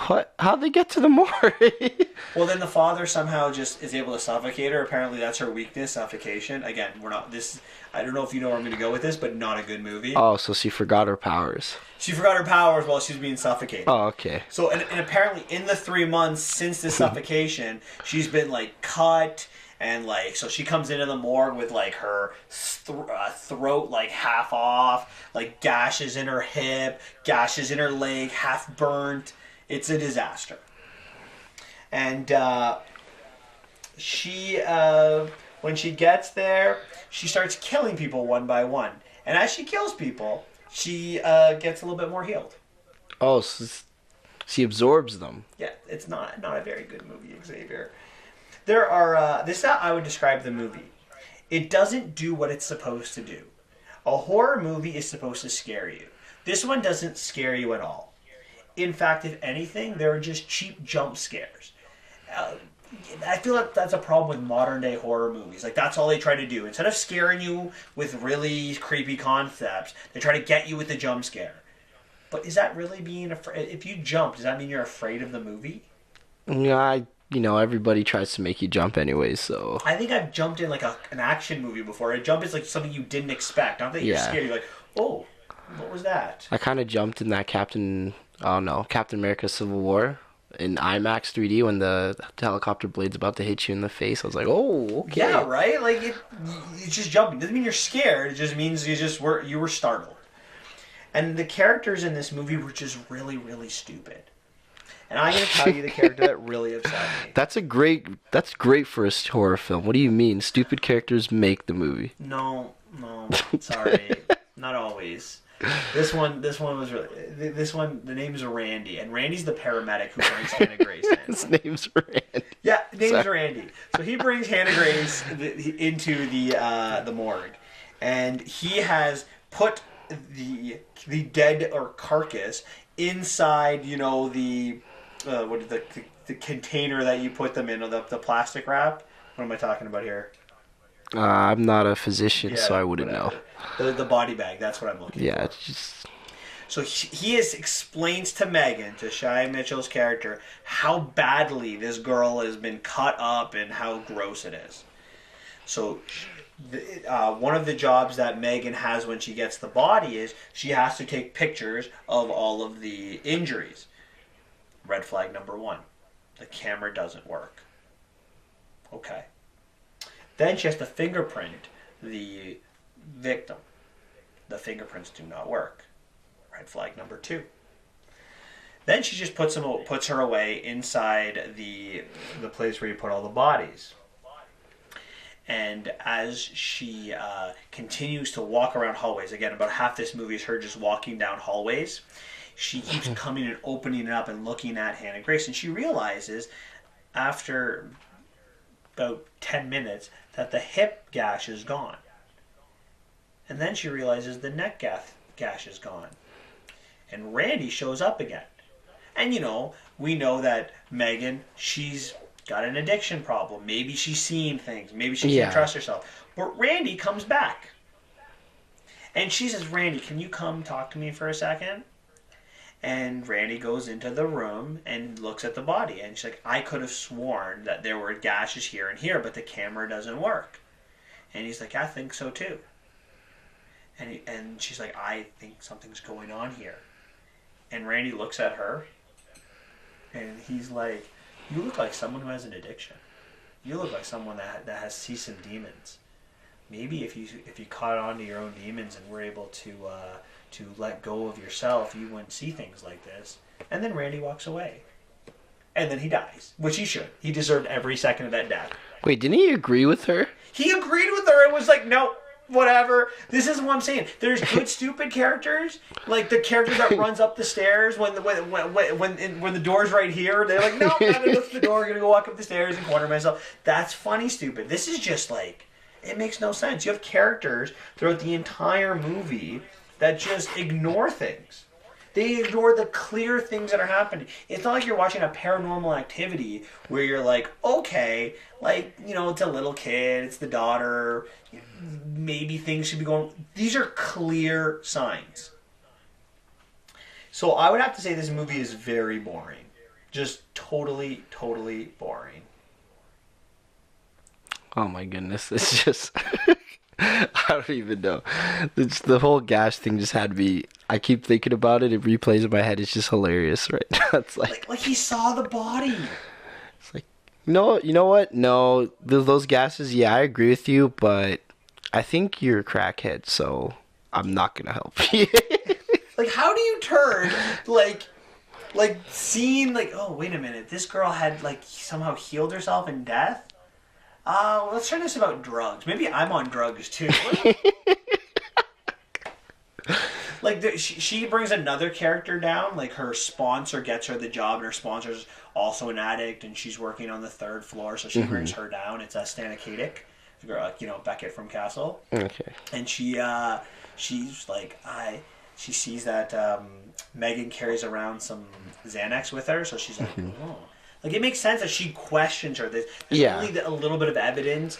What? How'd they get to the morgue? Well, then the father somehow just is able to suffocate her. Apparently, that's her weakness, suffocation. Again, we're not this. I don't know if you know where I'm going to go with this, but not a good movie. Oh, so she forgot her powers. She forgot her powers while she was being suffocated. Oh, okay. So, and apparently, in the 3 months since the suffocation, she's been like cut. And like, so she comes into the morgue with like her throat like half off, like gashes in her hip, gashes in her leg, half burnt. It's a disaster. And she, when she gets there, she starts killing people one by one. And as she kills people, she gets a little bit more healed. Oh, so she absorbs them. Yeah, it's not a very good movie, Xavier. There are, this is how I would describe the movie. It doesn't do what it's supposed to do. A horror movie is supposed to scare you. This one doesn't scare you at all. In fact, if anything, there are just cheap jump scares. I feel like that's a problem with modern day horror movies. Like, that's all they try to do. Instead of scaring you with really creepy concepts, they try to get you with the jump scare. But is that really being afraid? If you jump, does that mean you're afraid of the movie? Yeah, everybody tries to make you jump anyways, so. I think I've jumped in like an action movie before. A jump is like something you didn't expect. Not that you're scared. You're like, oh, what was that? I kind of jumped in that Captain America Civil War in IMAX 3D when the helicopter blade's about to hit you in the face. I was like, oh, okay. Yeah, right? Like, it's just jumping. It doesn't mean you're scared. It just means you were startled. And the characters in this movie were just really, really stupid. And I'm going to tell you the character that really upset me. That's great for a horror film. What do you mean? Stupid characters make the movie. No, sorry. Not always. This one was really... the name is Randy. And Randy's the paramedic who brings Hannah Grace in. His name's Randy. Yeah, name's Randy. So he brings Hannah Grace into the morgue. And he has put the dead or carcass inside, the container that you put them in, the plastic wrap. What am I talking about here? I'm not a physician, so I wouldn't know. The body bag, that's what I'm looking for. Yeah, it's just... So he explains to Megan, to Shy Mitchell's character, how badly this girl has been cut up and how gross it is. So one of the jobs that Megan has when she gets the body is she has to take pictures of all of the injuries. Red flag number 1. The camera doesn't work. Okay. Then she has to fingerprint the victim. The fingerprints do not work. Red flag number 2. Then she just puts her away inside the place where you put all the bodies. And as she continues to walk around hallways, again, about half this movie is her just walking down hallways. She keeps coming and opening it up and looking at Hannah Grace, and she realizes after about 10 minutes that the hip gash is gone. And then she realizes the neck gash is gone. And Randy shows up again. And, you know, we know that Megan, she's got an addiction problem. Maybe she's seeing things. Maybe she can't trust herself. But Randy comes back. And she says, Randy, can you come talk to me for a second? And Randy goes into the room and looks at the body. And she's like, I could have sworn that there were gashes here and here, but the camera doesn't work. And he's like, I think so too. And she's like, I think something's going on here. And Randy looks at her. And he's like, you look like someone who has an addiction. You look like someone that sees some demons. Maybe if you caught on to your own demons and were able to let go of yourself, you wouldn't see things like this. And then Randy walks away. And then he dies, which he should. He deserved every second of that death. Wait, didn't he agree with her? He agreed with her. It was like, no, whatever. This is what I'm saying. There's good stupid characters, like the character that runs up the stairs when the door's right here. They're like, no, I'm not gonna go through the door. I'm gonna go walk up the stairs and corner myself. That's funny, stupid. This is just like, it makes no sense. You have characters throughout the entire movie that just ignore things. They ignore the clear things that are happening. It's not like you're watching a Paranormal Activity where you're like, okay, like, you know, it's a little kid, it's the daughter, maybe things should be going. These are clear signs. So I would have to say this movie is very boring. Just totally, totally boring. Oh my goodness, it's just... I don't even know. The whole gash thing just had me... I keep thinking about it. It replays in my head. It's just hilarious right now. It's like he saw the body. It's like, no, you know what? No, those gases, yeah, I agree with you, but I think you're a crackhead, so I'm not going to help you. Like, how do you turn, like seeing, like, oh, wait a minute, this girl had, like, somehow healed herself in death? Let's try this about drugs. Maybe I'm on drugs too. Like she brings another character down. Like her sponsor gets her the job, and her sponsor's also an addict, and she's working on the 3rd floor, so she brings her down. It's Stana Katic, you know, Beckett from Castle. Okay. And she's like she sees that Megan carries around some Xanax with her, so she's like, oh. Like, it makes sense that she questions her. There's only a little bit of evidence.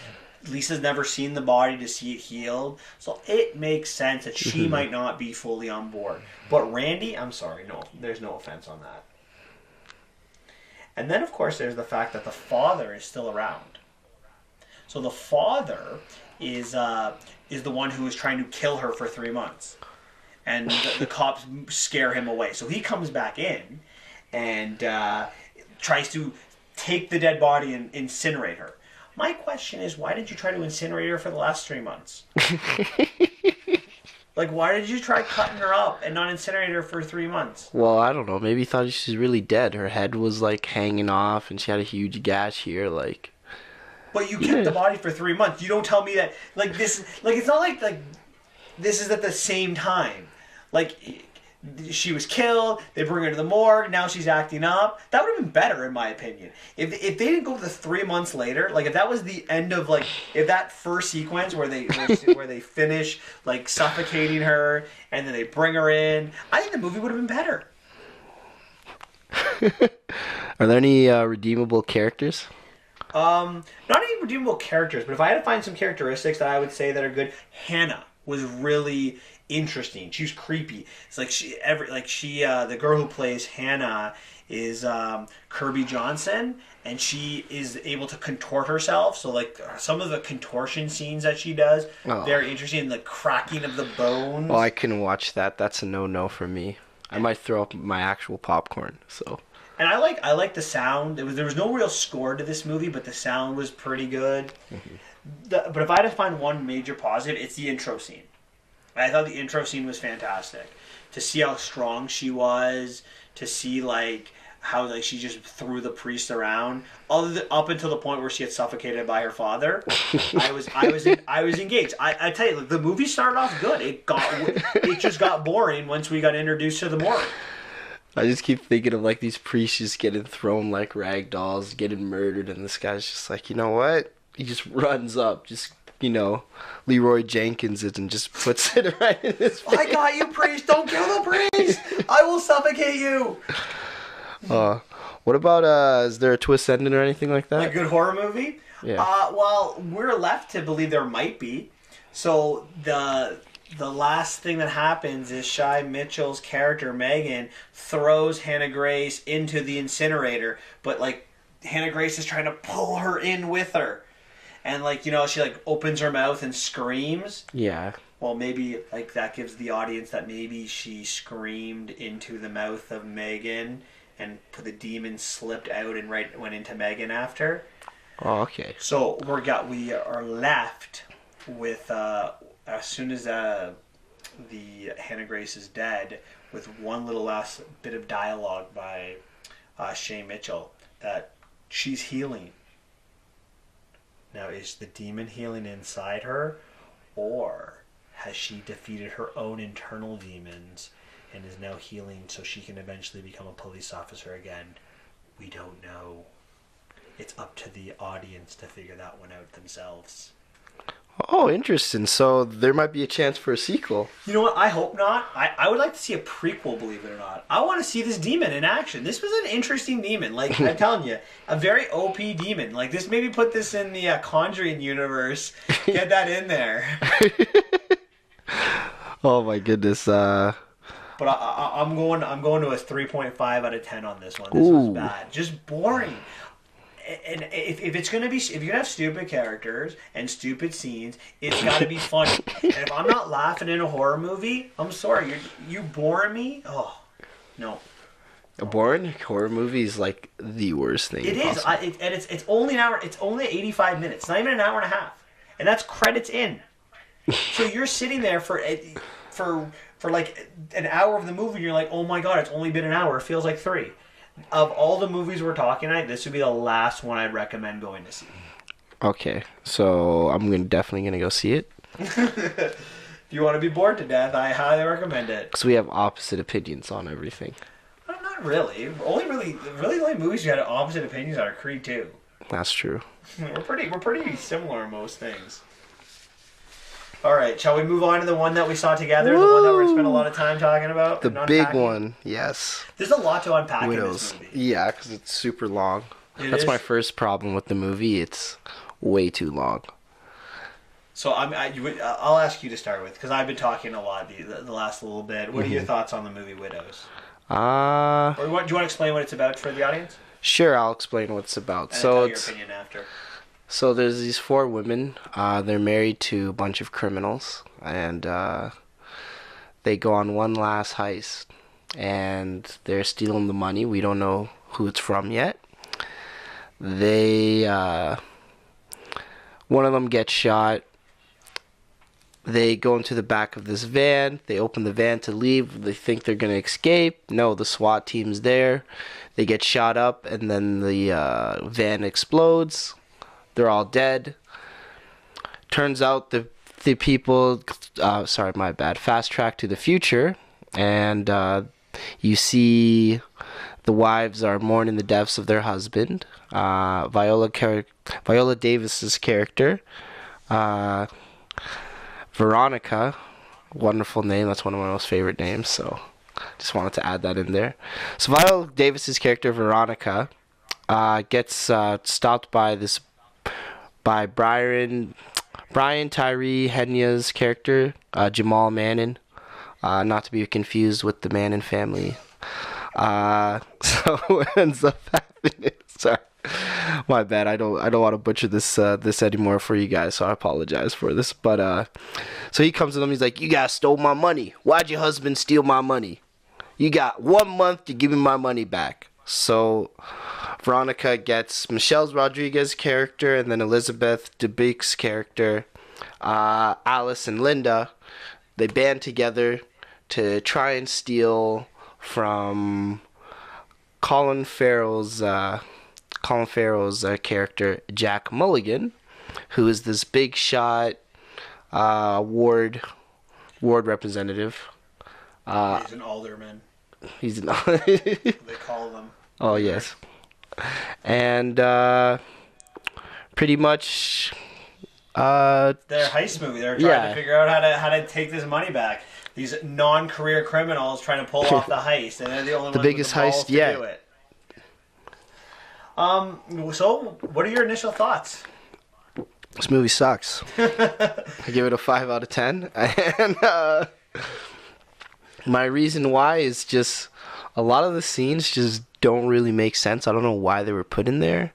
Lisa's never seen the body to see it healed. So it makes sense that she might not be fully on board. But Randy, I'm sorry, no, there's no offense on that. And then, of course, there's the fact that the father is still around. So the father is the one who is trying to kill her for 3 months. And the cops scare him away. So he comes back in and... tries to take the dead body and incinerate her. My question is, why did you try to incinerate her for the last 3 months? Like, why did you try cutting her up and not incinerate her for 3 months? Well, I don't know. Maybe he thought she was really dead. Her head was, like, hanging off, and she had a huge gash here, like... But you kept the body for 3 months. You don't tell me that, like, this... Like, it's not like this is at the same time. Like... She was killed, they bring her to the morgue, now she's acting up. That would have been better, in my opinion. If they didn't go to the 3 months later, like, if that was the end of, like, if that first sequence where they finish, like, suffocating her, and then they bring her in, I think the movie would have been better. Are there any redeemable characters? Not any redeemable characters, but if I had to find some characteristics that I would say that are good, Hannah was really... interesting. She was creepy. It's like the girl who plays Hannah is Kirby Johnson, and she is able to contort herself. So like some of the contortion scenes that she does, very interesting. The cracking of the bones. Oh, I couldn't watch that. That's a no for me. I might throw up my actual popcorn. So. And I like the sound. There was no real score to this movie, but the sound was pretty good. But if I had to find one major positive, it's the intro scene. I thought the intro scene was fantastic. To see how strong she was, to see like how like she just threw the priest around, up until the point where she gets suffocated by her father. I was engaged. I tell you, the movie started off good. It just got boring once we got introduced to the morgue. I just keep thinking of like these priests just getting thrown like rag dolls, getting murdered, and this guy's just like, you know what? He just runs up, just Leroy Jenkins it and just puts it right in his face. I got you, priest! Don't kill the priest! I will suffocate you! What about is there a twist ending or anything like that? A good horror movie? Yeah. Well, we're left to believe there might be. So the last thing that happens is Shy Mitchell's character Megan throws Hannah Grace into the incinerator, but like Hannah Grace is trying to pull her in with her. And like, she like opens her mouth and screams. Yeah. Well, maybe like that gives the audience that maybe she screamed into the mouth of Megan and the demon slipped out and went into Megan after. Oh, okay. So we are left with as soon as the Hannah Grace is dead, with one little last bit of dialogue by Shay Mitchell that she's healing. Now, is the demon healing inside her, or has she defeated her own internal demons and is now healing so she can eventually become a police officer again? We don't know. It's up to the audience to figure that one out themselves. Oh, interesting. So there might be a chance for a sequel. You know what? I hope not. I would like to see a prequel, believe it or not. I want to see this demon in action. This was an interesting demon. Like, I'm telling you, a very OP demon. Like, this, maybe put this in the Conjuring universe. Get that in there. Oh my goodness. But I'm going to a 3.5 out of 10 on this one. This was bad. Just boring. And if it's gonna be, if you're gonna have stupid characters and stupid scenes, it's got to be funny. And if I'm not laughing in a horror movie, I'm sorry, you boring me. Oh no, a boring horror movie is like the worst thing. It is, and it's only an hour. It's only 85 minutes. It's not even an hour and a half, and that's credits in. So you're sitting there for like an hour of the movie, and you're like, oh my god, it's only been an hour. It feels like 3. Of all the movies we're talking about, this would be the last one I'd recommend going to see. Okay, so I'm definitely gonna go see it. If you want to be bored to death, I highly recommend it. Because we have opposite opinions on everything. Not really. Really, the only movies you had opposite opinions on are Creed 2. That's true. We're pretty similar in most things. All right, shall we move on to the one that we saw together? Woo! The one that we're going to spend a lot of time talking about? The big one, yes. There's a lot to unpack Widows. In this movie. Yeah, because it's super long. That's is? my first problem with the movie. It's way too long. So I'll ask you to start with, because I've been talking a lot the last little bit. What are your thoughts on the movie Widows? Or do you want to explain what it's about for the audience? Sure, I'll explain what it's about. And tell your opinion after. So there's these 4 women. They're married to a bunch of criminals, and they go on one last heist, and they're stealing the money. We don't know who it's from yet. One of them gets shot. They go into the back of this van. They open the van to leave. They think they're going to escape. No, the SWAT team's there. They get shot up, and then the van explodes. They're all dead. Turns out the people, sorry, my bad, fast track to the future, and you see the wives are mourning the deaths of their husband. Viola Davis's character, Veronica, wonderful name. That's one of my most favorite names. So just wanted to add that in there. So Viola Davis's character, Veronica, gets stopped by Brian Tyree Henya's character, Jamal Mannon, not to be confused with the Mannon family. So what ends up happening? Sorry, my bad. I don't want to butcher this anymore for you guys, so I apologize for this. But so he comes to them. He's like, "You guys stole my money. Why'd your husband steal my money? You got 1 month to give me my money back." So Veronica gets Michelle Rodriguez's character, and then Elizabeth Debic's character, Alice and Linda, they band together to try and steal from Colin Farrell's character Jack Mulligan, who is this big shot ward representative. He's an alderman. He's They call them. oh yes, and pretty much Their heist movie. They're trying to figure out how to take this money back. These non-career criminals trying to pull off the heist, and they're the only ones biggest with the balls heist to yet. do it. So, what are your initial thoughts? This movie sucks. I give it a 5 out of 10. And my reason why is just a lot of the scenes just don't really make sense. I don't know why they were put in there.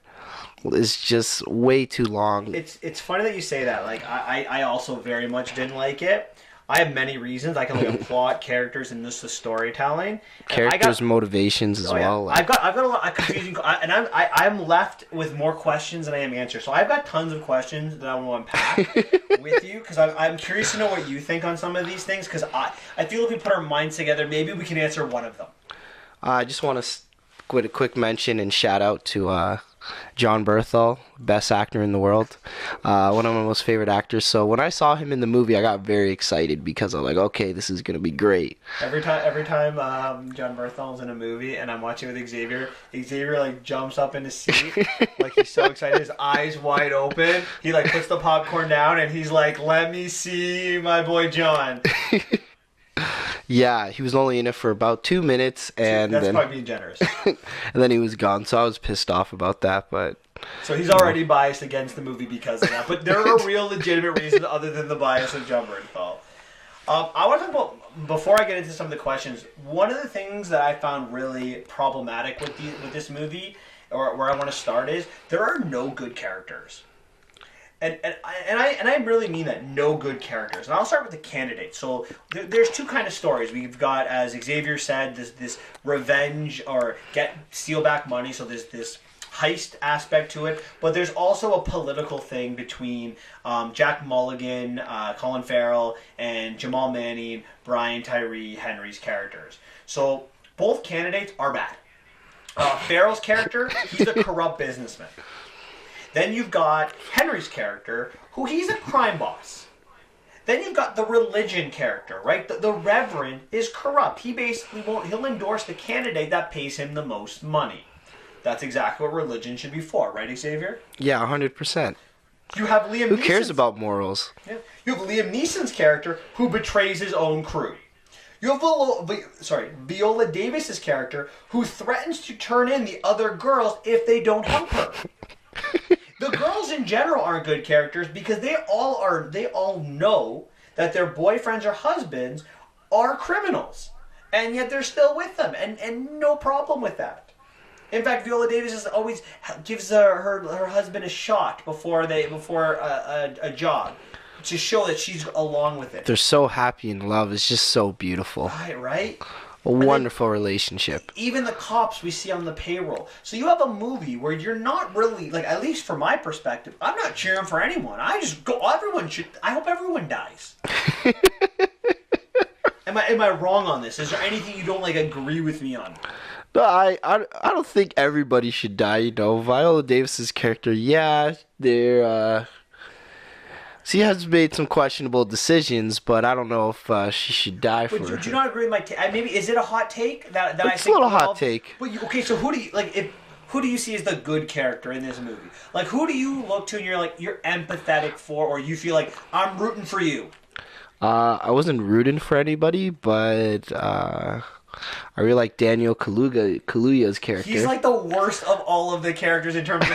It's just way too long. It's funny that you say that. Like I also very much didn't like it. I have many reasons. I can look at plot, characters, and just the storytelling. Characters' motivations as well. Like, I've got a lot of confusing, and I'm left with more questions than I am answers. So I've got tons of questions that I want to unpack with you because I'm curious to know what you think on some of these things. Because I feel if we put our minds together, maybe we can answer one of them. I just want to give a quick mention and shout out to John Berthel, best actor in the world, one of my most favorite actors. So when I saw him in the movie, I got very excited because I'm like, okay, this is gonna be great. Every time John Berthel's in a movie and I'm watching with Xavier like jumps up in his seat, like he's so excited, his eyes wide open. He like puts the popcorn down and he's like, "Let me see my boy John." Yeah, he was only in it for about 2 minutes, and that's then probably being generous. and then he was gone. So I was pissed off about that. But so he's already biased against the movie because of that. But there are real legitimate reasons other than the bias of John Bernthal. I want to talk about, before I get into some of the questions, one of the things that I found really problematic with this movie, or where I want to start, is there are no good characters. And I really mean that, no good characters. And I'll start with the candidates. So there's two kind of stories. We've got, as Xavier said, this revenge or steal back money. So there's this heist aspect to it. But there's also a political thing between Jack Mulligan, Colin Farrell, and Jamal Manning, Brian Tyree Henry's characters. So both candidates are bad. Farrell's character, he's a corrupt businessman. Then you've got Henry's character, who he's a crime boss. Then you've got the religion character, right? The reverend is corrupt. He basically he'll endorse the candidate that pays him the most money. That's exactly what religion should be for, right, Xavier? yeah, 100%. You have Liam Who cares about morals? Yeah. You have Liam Neeson's character, who betrays his own crew. You have Viola Davis's character, who threatens to turn in the other girls if they don't help her. The girls in general aren't good characters because they all know that their boyfriends or husbands are criminals, and yet they're still with them, and no problem with that. In fact, Viola Davis always gives her husband a shot before a job to show that she's along with it. They're so happy in love. It's just so beautiful. Right? A wonderful relationship. Even the cops we see on the payroll. So you have a movie where you're not really, like, at least from my perspective, I'm not cheering for anyone. I just go, I hope everyone dies. Am I wrong on this? Is there anything you don't, like, agree with me on? No, I don't think everybody should die, you know. Viola Davis's character, yeah, she has made some questionable decisions, but I don't know if she should die for But it. do you not agree with my take? Maybe, is it a hot take that I It's think? a little hot take. But okay, so who do you see as the good character in this movie? Like, who do you look to and you're empathetic for, or you feel like, I'm rooting for you? I wasn't rooting for anybody, but I really like Daniel Kaluuya's character. He's like the worst of all of the characters in terms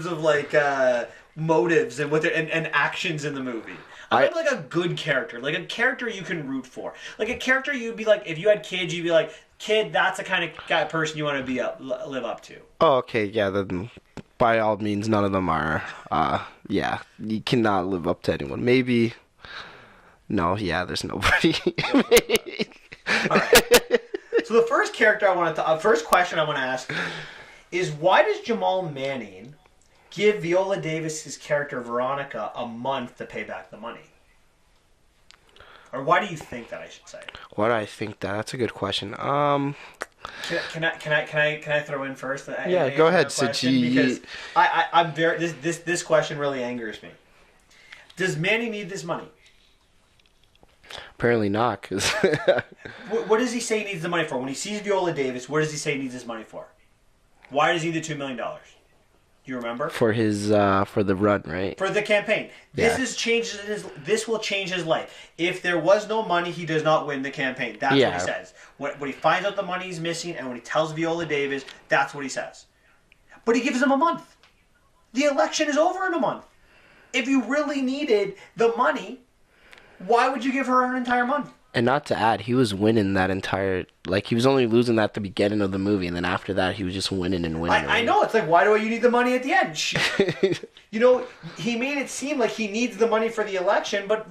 of motives and and actions in the movie. I like a good character, like a character you can root for, like a character you'd be like, if you had kids, you'd be like, kid, that's the kind of person you want to live up to. Oh, okay, yeah. Then by all means, none of them are. Yeah, you cannot live up to anyone. Maybe. No, yeah, there's nobody. All right. So the first first question I want to ask is, why does Jamal Manning give Viola Davis's character Veronica a month to pay back the money? Or why do you think that, I should say? Why do I think that? That's a good question. Can I throw in first and Yeah, go answer ahead, that since question? you Because I'm very this question really angers me. Does Manny need this money? apparently not, because What does he say he needs the money for? When he sees Viola Davis, what does he say he needs this money for? Why does he need the $2 million? Do you remember? for his for the run, right? For the campaign. Yeah. This will change his life. If there was no money, he does not win the campaign. That's what he Yeah. says. When he finds out the money is missing and when he tells Viola Davis, that's what he says. But he gives him a month. The election is over in a month. If you really needed the money, why would you give her an entire month? And not to add, he was winning that entire, like, he was only losing at the beginning of the movie, and then after that, he was just winning and winning. I know. It's like, why do you need the money at the end? You know, he made it seem like he needs the money for the election, but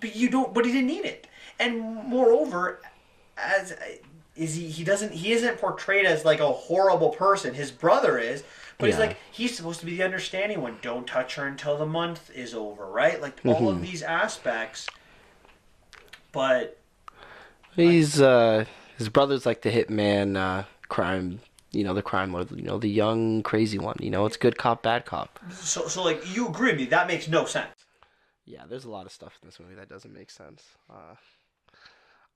you don't. But he didn't need it. And moreover, as he doesn't, he isn't portrayed as like a horrible person. His brother is, but he's Yeah. like, he's supposed to be the understanding one. Don't touch her until the month is over, right? Like all of these aspects. But He's his brother's like the hitman, crime, the crime lord, the young crazy one. It's good cop, bad cop. so like you agree with me? That makes no sense. Yeah, there's a lot of stuff in this movie that doesn't make sense.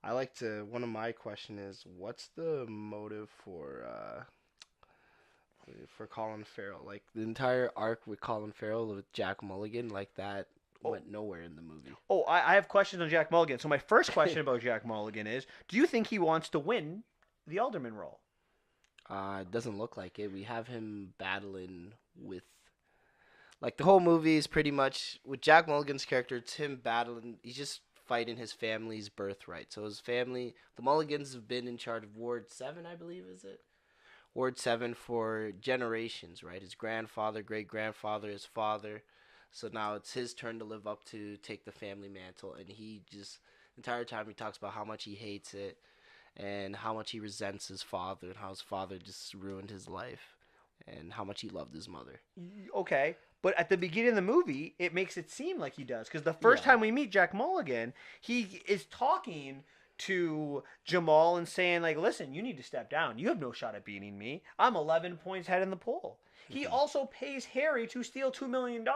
I like to. One of my question is, what's the motive for Colin Farrell? Like the entire arc with Colin Farrell with Jack Mulligan, like that went nowhere in the movie. Oh, I have questions on Jack Mulligan. So my first question about Jack Mulligan is: do you think he wants to win the alderman role? It doesn't look like it. We have him battling with, like, the whole movie is pretty much with Jack Mulligan's character. It's him battling. He's just fighting his family's birthright. So his family, the Mulligans, have been in charge of Ward 7, I believe, is it? Ward 7 for generations, right? His grandfather, great grandfather, his father. So now it's his turn to live up to take the family mantle, and he just the entire time he talks about how much he hates it and how much he resents his father and how his father just ruined his life and how much he loved his mother. Okay, but at the beginning of the movie, it makes it seem like he does because the first Yeah. time we meet Jack Mulligan, he is talking to Jamal and saying like, "Listen, you need to step down. You have no shot at beating me. I'm 11 points ahead in the poll." He also pays Harry to steal $2 million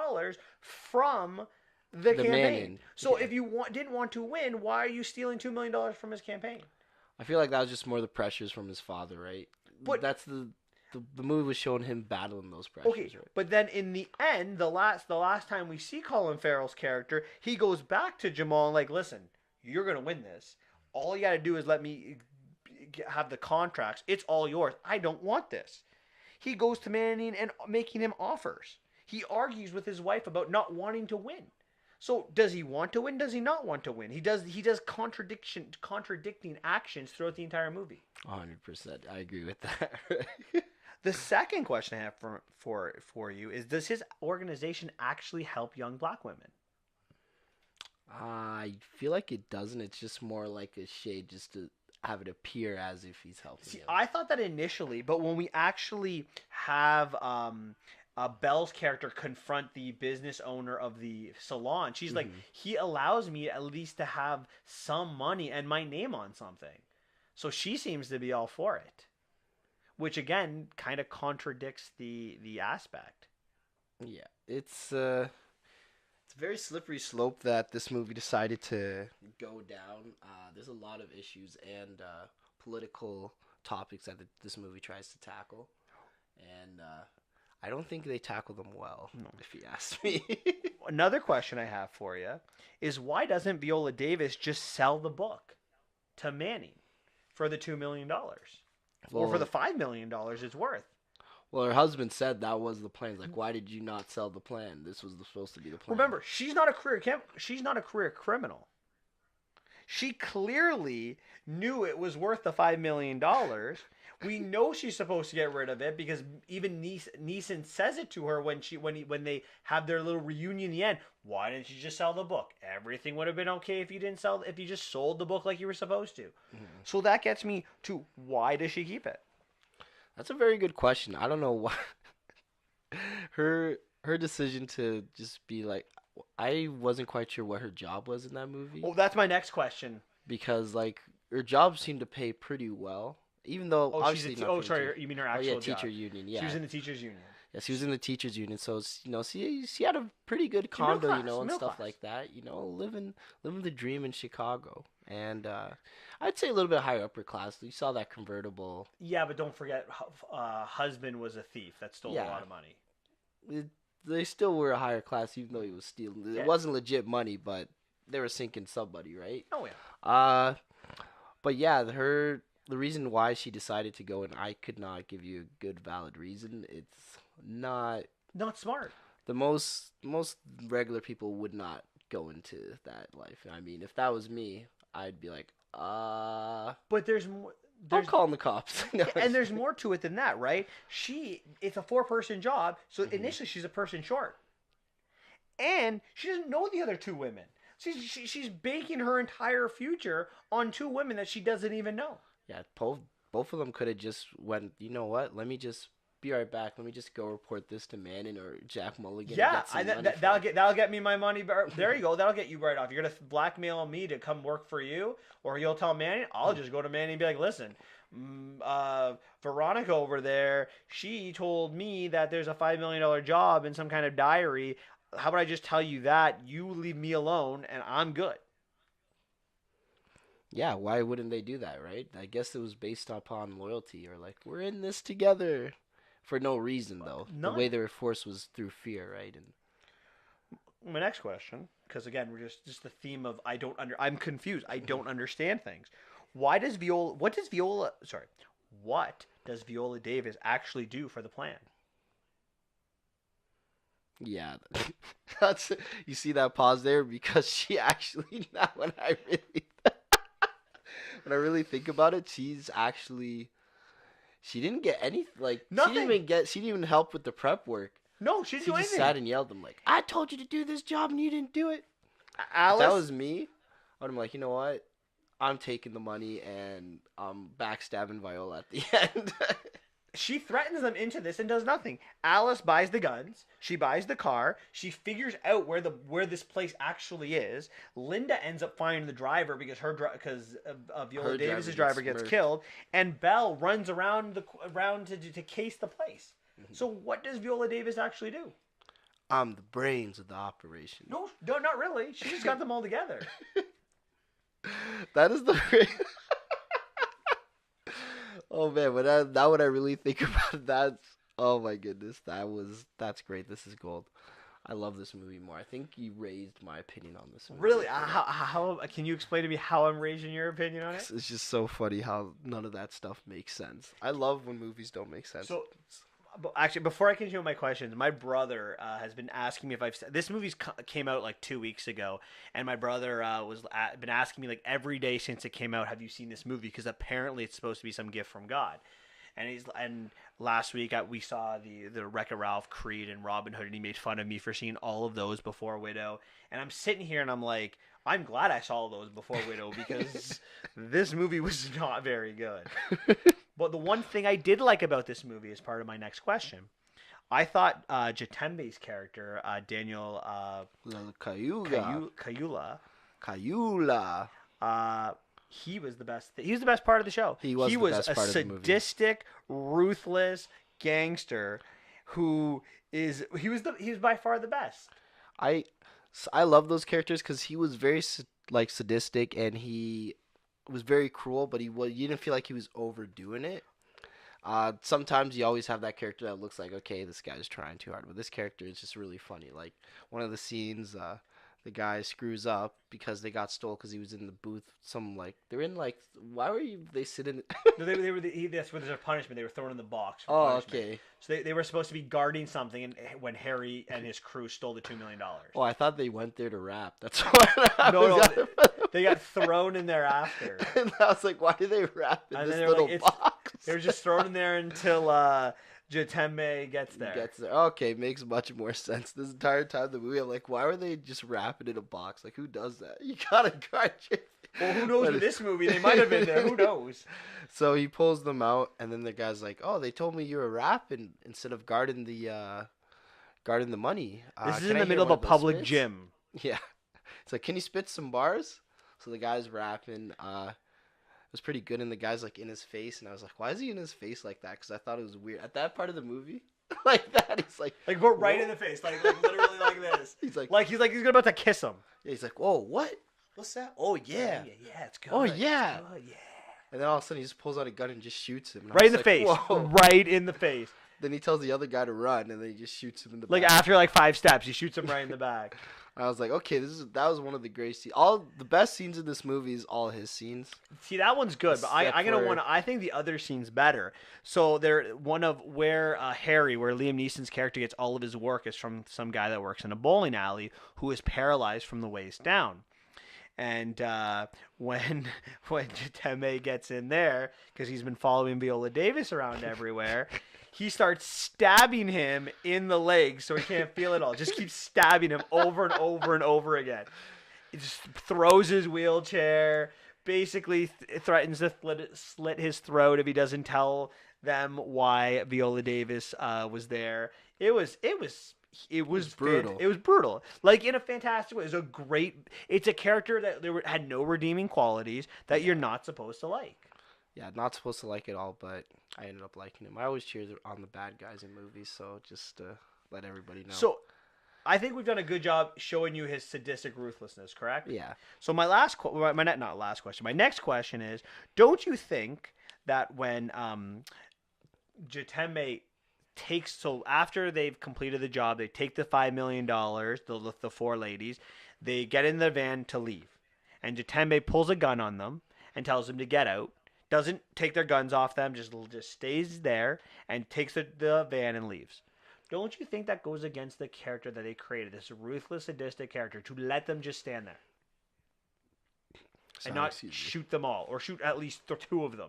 from the campaign. Manning. So Yeah. if you didn't want to win, why are you stealing $2 million from his campaign? I feel like that was just more the pressures from his father, right? But that's the movie was showing him battling those pressures, okay, right? but then in the end, the last time we see Colin Farrell's character, he goes back to Jamal and like, listen, you're gonna win this. All you got to do is let me have the contracts. It's all yours. I don't want this. He goes to Manning and making him offers. He argues with his wife about not wanting to win. So does he want to win? Does he not want to win? He does contradicting actions throughout the entire movie. 100%. I agree with that. The second question I have for you is: does his organization actually help young black women? I feel like it doesn't. It's just more like a shade just to have it appear as if he's helping See, him. I thought that initially, but when we actually have Belle's character confront the business owner of the salon, she's like, he allows me at least to have some money and my name on something. So she seems to be all for it, which again kind of contradicts the aspect. Yeah, it's a very slippery slope that this movie decided to go down. There's a lot of issues and political topics that this movie tries to tackle, and I don't think they tackle them well, if you ask me. Another question I have for you is why doesn't Viola Davis just sell the book to Manning for the $2 million or for the $5 million it's worth? Well, her husband said that was the plan. He's like, why did you not sell the plan? This was supposed to be the plan. Remember, she's not a career criminal. She clearly knew it was worth the $5 million. We know she's supposed to get rid of it because even Neeson says it to her when they have their little reunion in the end. Why didn't you just sell the book? Everything would have been okay if you just sold the book like you were supposed to. So that gets me to why does she keep it? That's a very good question. I don't know why her decision to just be like, I wasn't quite sure what her job was in that movie Oh, that's my next question. because like her job seemed to pay pretty well, even though Oh, she's a obviously t- not oh, for the teacher. sorry, you mean her Oh yeah, actual teacher job? union. She was Yeah, in the teachers union. yeah, she was in the teachers union. So she had a pretty good She's middle condo, class, and middle stuff class. like that. Living the dream in Chicago, and I'd say a little bit higher upper class. You saw that convertible. Yeah, but don't forget, husband was a thief that stole a Yeah, lot of money. it, they still were a higher class, even though he was stealing. It Yeah. wasn't legit money, but they were sinking somebody, right? Oh yeah. Uh, but yeah, the reason why she decided to go, and I could not give you a good valid reason. It's not Not smart. the most regular people would not go into that life. I mean, if that was me, I'd be like, But there's more. I'm calling the cops. No, And there's more to it than that, right? It's a 4-person job, so Mm-hmm. initially she's a person short, and she doesn't know the other two women. She's banking her entire future on two women that she doesn't even know. yeah, both of them could have just went. You know what? Let me just be right back. Let me just go report this to Manning or Jack Mulligan. And Yeah, get some money from that'll it. that'll get me my money. There you go. That'll get you right off. You're gonna blackmail me to come work for you, or you'll tell Manny. I'll just go to Manny and be like, listen, Veronica over there, she told me that there's a $5 million job in some kind of diary. How about I just tell you that? You leave me alone, and I'm good. Yeah, why wouldn't they do that, right? I guess it was based upon loyalty or like we're in this together for no reason though. The way None. they were forced was through fear, right? And My next question, because again, we're just the theme of I'm confused. I don't understand things. Why does Viola? What does Viola? Sorry, what does Viola Davis actually do for the plan? yeah, that's you see that pause there because she actually now when I really think about it, she didn't get any like Nothing. she didn't even help with the prep work. No, she didn't She do just anything. sat and yelled at them like, "I told you to do this job and you didn't do it." If Alice. that was me, I'd be like, you know what? I'm taking the money and I'm backstabbing Viola at the end. She threatens them into this and does nothing. Alice buys the guns. She buys the car. She figures out where this place actually is. Linda ends up finding the driver because Viola Her Davis's driver driver gets gets murked. killed, and Belle runs around to case the place. Mm-hmm. So what does Viola Davis actually do? I'm the brains of the operation. No, not really. She just got them all together. That is the. Oh man, but now when I really think about it, oh my goodness, that's great. This is gold. I love this movie more. I think you raised my opinion on this movie. Really? How can you explain to me how I'm raising your opinion on it? It's just so funny how none of that stuff makes sense. I love when movies don't make sense. So, actually, before I continue with my questions, my brother has been asking me if this movie came out like 2 weeks ago, and my brother been asking me like every day since it came out, have you seen this movie? Because apparently it's supposed to be some gift from God. And last week we saw the Wreck-It Ralph, Creed, and Robin Hood, and he made fun of me for seeing all of those before Widow. And I'm sitting here and I'm like, I'm glad I saw all those before Widow because this movie was not very good. But the one thing I did like about this movie is part of my next question. I thought Jatembe's character, Daniel Cayula. Cayula, he was the best. He was the best part of the show. He was the best a part of the movie. sadistic, ruthless gangster he was by far the best. I love those characters because he was very like sadistic and he was very cruel, but you didn't feel like he was overdoing it. Sometimes you always have that character that looks like, okay, this guy's trying too hard, but this character is just really funny. Like one of the scenes, the guy screws up because they got stole because he was in the booth. They're in like, why were they sitting? No, they were. That's where there's a punishment. They were thrown in the box. For Oh, punishment. okay. So they were supposed to be guarding something, and when Harry and his crew stole the $2 million. Oh, I thought they went there to rap. That's why. No, they got thrown in there after. And I was like, why do they rap in And this then they were little like, box? they were just thrown in there until Jatembe gets there. Okay, makes much more sense. This entire time of the movie, I'm like, why were they just rapping in a box? Like, who does that? You gotta guard your... Well, who knows with this movie? They might have been there. Who knows? So he pulls them out, and then the guy's like, "Oh, they told me you were rapping instead of guarding the money." This is Can in I the hear middle of one a those public spits?" gym. Yeah. It's like, can you spit some bars? So the guy's rapping. It was pretty good, and the guy's like in his face, and I was like, why is he in his face like that? Because I thought it was weird at that part of the movie. Like that, he's like, Like go right whoa. in the face, like literally like this. He's like, He's about to kiss him. yeah, he's like, whoa, what? What's that? Oh yeah. Yeah, it's good. Oh yeah. It's good, yeah. And then all of a sudden he just pulls out a gun and just shoots him. And I Right in was the face. Whoa. Right in the face. Then he tells the other guy to run, and then he just shoots him in the Like back. after like 5 steps, he shoots him right in the back. I was like, okay, that was one of the great scenes. All the best scenes in this movie is all his scenes. See, that one's good, but I think the other scene's better. So there, one of where Harry, where Liam Neeson's character gets all of his work is from some guy that works in a bowling alley who is paralyzed from the waist down. And when Jateme gets in there, because he's been following Viola Davis around everywhere, he starts stabbing him in the legs so he can't feel it all. Just keeps stabbing him over and over and over again. He just throws his wheelchair, basically threatens to slit his throat if he doesn't tell them why Viola Davis was there. It was brutal. It was brutal. Like in a fantastic way. It's a character that had no redeeming qualities that you're not supposed to like. Yeah, not supposed to like it all, but I ended up liking him. I always cheer on the bad guys in movies, so just to let everybody know. So, I think we've done a good job showing you his sadistic ruthlessness, correct? Yeah. So my next question is, don't you think that when Jateme after they've completed the job, they take the $5 million, the 4 ladies, they get in the van to leave, and Jateme pulls a gun on them and tells them to get out, doesn't take their guns off them, just stays there and takes the van and leaves. Don't you think that goes against the character that they created, this ruthless, sadistic character, to let them just stand there and not shoot them all, or shoot at least 2 of them?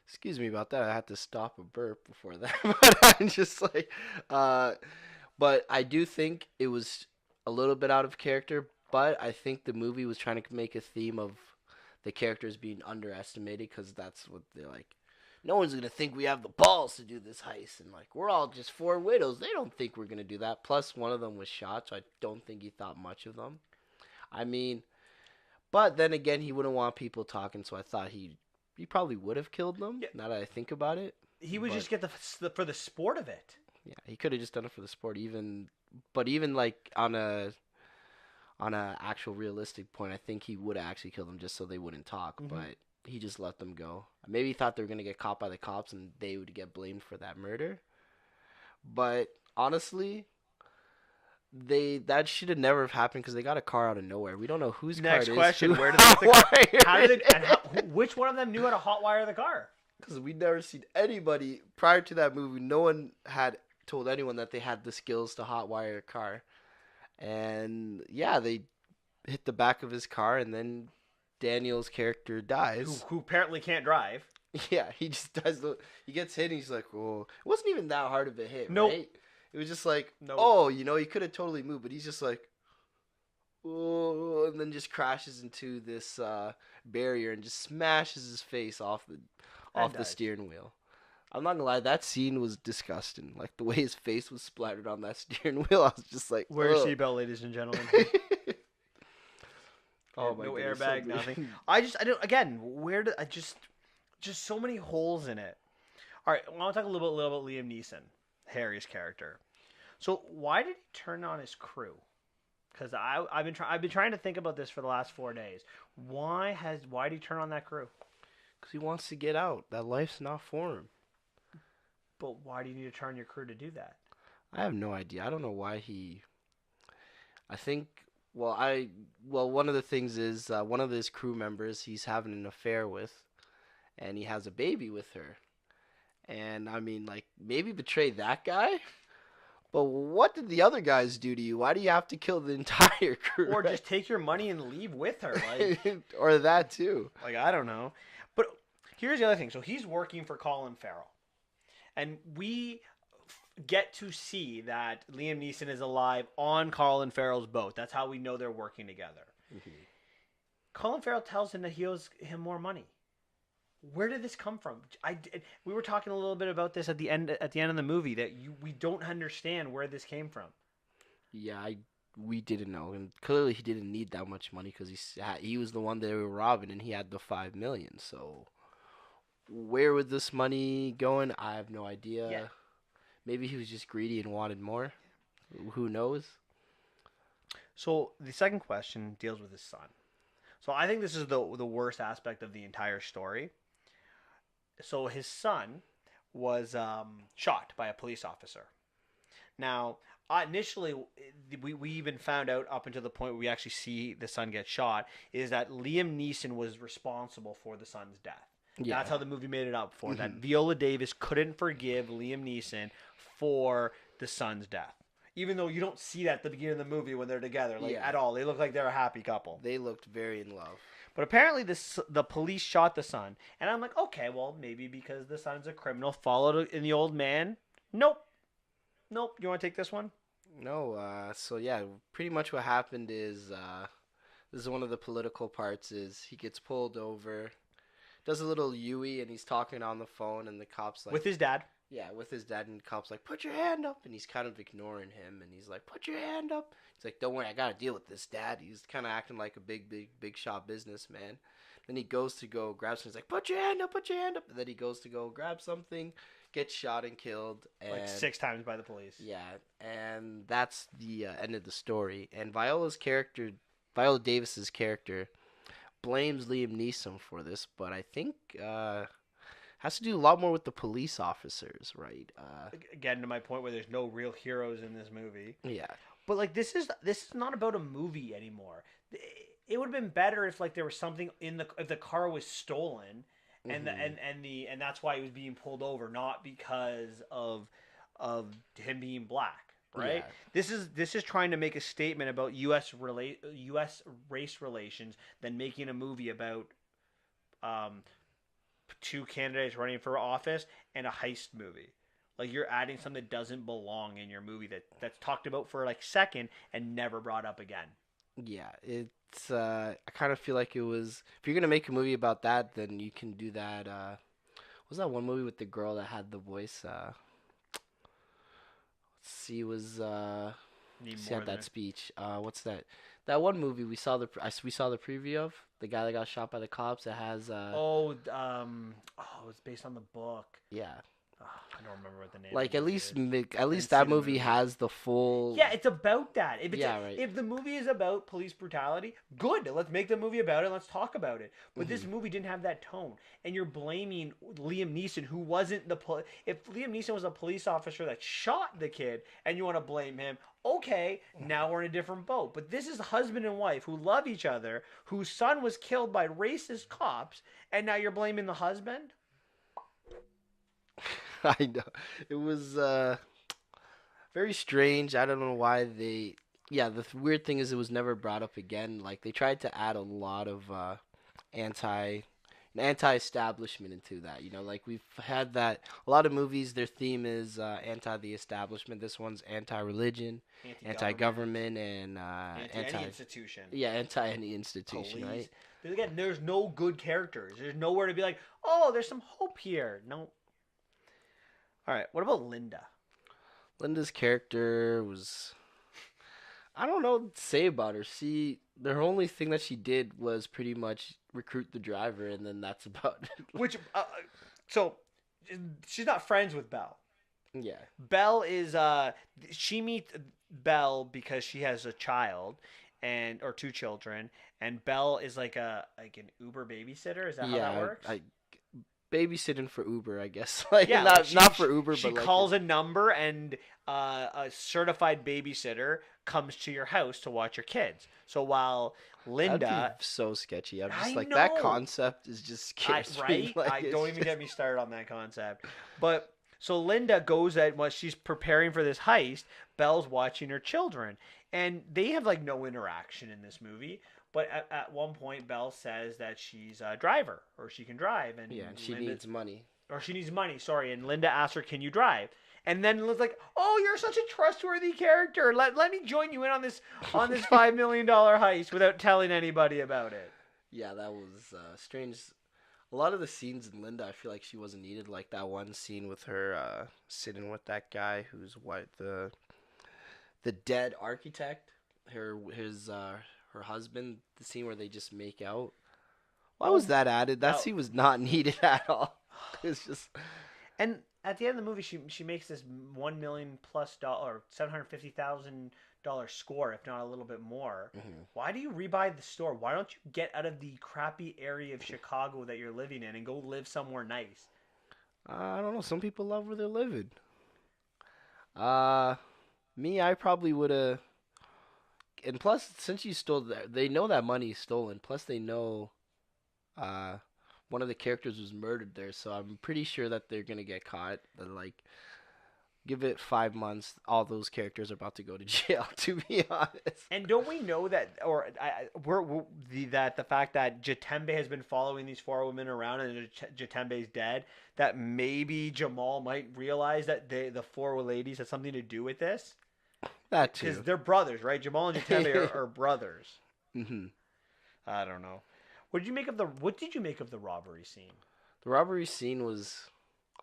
Excuse me about that. I had to stop a burp before that. But I'm just like, but I do think it was a little bit out of character, but I think the movie was trying to make a theme of the characters being underestimated, because that's what they're like. No one's going to think we have the balls to do this heist. And like, we're all just 4 widows. They don't think we're going to do that. Plus, one of them was shot, so I don't think he thought much of them. I mean, but then again, he wouldn't want people talking, so I thought he probably would have killed them, now that I think about it. He would just get for the sport of it. Yeah, he could have just done it for the sport, even like on a actual realistic point, I think he would have actually killed them just so they wouldn't talk, but he just let them go. Maybe he thought they were going to get caught by the cops and they would get blamed for that murder. But honestly, that should have never have happened, because they got a car out of nowhere. We don't know whose car it is. Next question: where did they get the car? Which one of them knew how to hotwire the car? Because we never seen anybody prior to that movie. No one had told anyone that they had the skills to hotwire a car. And yeah, they hit the back of his car, and then Daniel's character dies. Who apparently can't drive. Yeah, he just does. He gets hit, and he's like, "Oh, it wasn't even that hard of a hit, Nope. right?" It was just like, Nope. "Oh, he could have totally moved," but he's just like, "Oh," and then just crashes into this barrier and just smashes his face off the steering wheel. I'm not gonna lie, that scene was disgusting. Like, the way his face was splattered on that steering wheel, I was just like, wear your seatbelt, ladies and gentlemen. Oh my no goodness, airbag, so nothing. I don't. Again, just so many holes in it. All right, I want to talk a little bit about Liam Neeson, Harry's character. So why did he turn on his crew? Because I've been trying to think about this for the last 4 days. Why did he turn on that crew? Because he wants to get out. That life's not for him. But why do you need to turn your crew to do that? I have no idea. I don't know why he. I think. One of the things is one of his crew members he's having an affair with, and he has a baby with her. And I mean, like, maybe betray that guy. But what did the other guys do to you? Why do you have to kill the entire crew? Or just take your money and leave with her, like, or that too. Like, I don't know. But here's the other thing. So he's working for Colin Farrell, and we get to see that Liam Neeson is alive on Colin Farrell's boat. That's how we know they're working together. Mm-hmm. Colin Farrell tells him that he owes him more money. Where did this come from? We were talking a little bit about this at the end of the movie, that we don't understand where this came from. Yeah, we didn't know, and clearly he didn't need that much money because he was the one they were robbing, and he had the 5 million. So where was this money going? I have no Yeah. idea. Maybe he was just greedy and wanted more. Who knows? So the second question deals with his son. So I think this is the worst aspect of the entire story. So his son was shot by a police officer. Now, initially, we even found out up until the point where we actually see the son get shot is that Liam Neeson was responsible for the son's death. Yeah. That's how the movie made it up for. That Mhm. Viola Davis couldn't forgive Liam Neeson for the son's death. Even though you don't see that at the beginning of the movie when they're together, like Yeah. at all. They look like they're a happy couple. They looked very in love. But apparently the police shot the son. And I'm like, okay, well, maybe because the son's a criminal, followed in the old man. Nope. Nope. You want to take this one? No, so yeah, pretty much what happened is this is one of the political parts is he gets pulled over, does a little Yui, and he's talking on the phone, and the cops like With his dad. yeah, with his dad, and the cops like put your hand up, and he's kind of ignoring him, and he's like put your hand up. He's like, don't worry, I gotta deal with this, dad. He's kind of acting like a big shot businessman. Then he goes to go grab something. He's like, put your hand up, put your hand up. And then he goes to go grab something, gets shot and killed, and Like 6 times by the police. yeah, and that's the end of the story. And Viola Davis's character, blames Liam Neeson for this, but I think has to do a lot more with the police officers, right? Again, to my point where there's no real heroes in this movie. Yeah, But like this is not about a movie anymore. It would have been better if like there was something if the car was stolen and and that's why he was being pulled over, not because of him being black, right? Yeah. This is trying to make a statement about U.S. race relations than making a movie about two candidates running for office and a heist movie. Like you're adding something that doesn't belong in your movie that's talked about for like second and never brought up again. yeah. It's I kind of feel like it was if you're gonna make a movie about that, then you can do that. What was that one movie with the girl that had the voice? Let's see, it was Need she more had than that speech. What's that? That one movie we saw the preview of the guy that got shot by the cops. That has it's based on the book. yeah, I don't remember what the name. like of at the least movie is. at least Didn't that see the movie has the full Yeah, it's about that. If it's Yeah, right. if the movie is about police brutality, good. Let's make the movie about it. Let's talk about it. But this movie didn't have that tone, and you're blaming Liam Neeson, who wasn't if Liam Neeson was a police officer that shot the kid, and you want to blame him. Okay, now we're in a different boat. But this is husband and wife who love each other, whose son was killed by racist cops, and now you're blaming the husband? I know. It was very strange. I don't know why they. Yeah, the weird thing is it was never brought up again. Like they tried to add a lot of anti anti-establishment into that. You know, like we've had that. A lot of movies, their theme is anti the establishment. This one's anti-religion, anti-government, and Anti any institution. yeah, anti any institution, Police. right? Again, there's no good characters. There's nowhere to be like, oh, there's some hope here. No. All right. What about Linda? Linda's character was I don't know what to say about her. The only thing that she did was pretty much recruit the driver, and then that's about it. Which, so, she's not friends with Belle. Yeah. Belle is, she meets Belle because she has a child, or two children, and Belle is like an Uber babysitter. Is that how that works? Babysitting for Uber, I guess. Like Yeah, not for Uber, she but like calls a number and a certified babysitter comes to your house to watch your kids. So while Linda, that'd be so sketcy. I'm just I like know. that concept is just scares me. right? Like, I it's don't even just- get me started on that concept. But so Linda goes at while she's preparing for this heist. Belle's watching her children, and they have like no interaction in this movie. But at one point, Belle says that she's a driver, or she can drive, and Yeah, she Linda, needs money. or she needs money. Sorry, and Linda asks her, "Can you drive?" And then Linda's like, "Oh, you're such a trustworthy character. Let me join you in on this $5 million heist without telling anybody about it." Yeah, that was strange. A lot of the scenes in Linda, I feel like she wasn't needed. Like that one scene with her sitting with that guy who's the dead architect. her husband, the scene where they just make out. Why was Oh, that added? That that scene was not needed at all. It's just and at the end of the movie, she makes this $1 million plus dollar, $750,000 score, if not a little bit more. Mhm. Why do you rebuy the store? Why don't you get out of the crappy area of Chicago that you're living in and go live somewhere nice? I don't know. Some people love where they're living. Uh, Me, I probably would have. And plus, since you stole that, they know that money is stolen. Plus, they know uh, one of the characters was murdered there, so I'm pretty sure that they're gonna get caught. But like, give it 5 months, all those characters are about to go to jail. To be honest. And don't we know that, or we're that the fact that Jatembe has been following these four women around and Jatembe's dead, that maybe Jamal might realize that the four ladies had something to do with this? That Because too. they're brothers, right? Jamal and Jatembe are brothers. hmm I don't know. What did you make of the robbery scene? The robbery scene was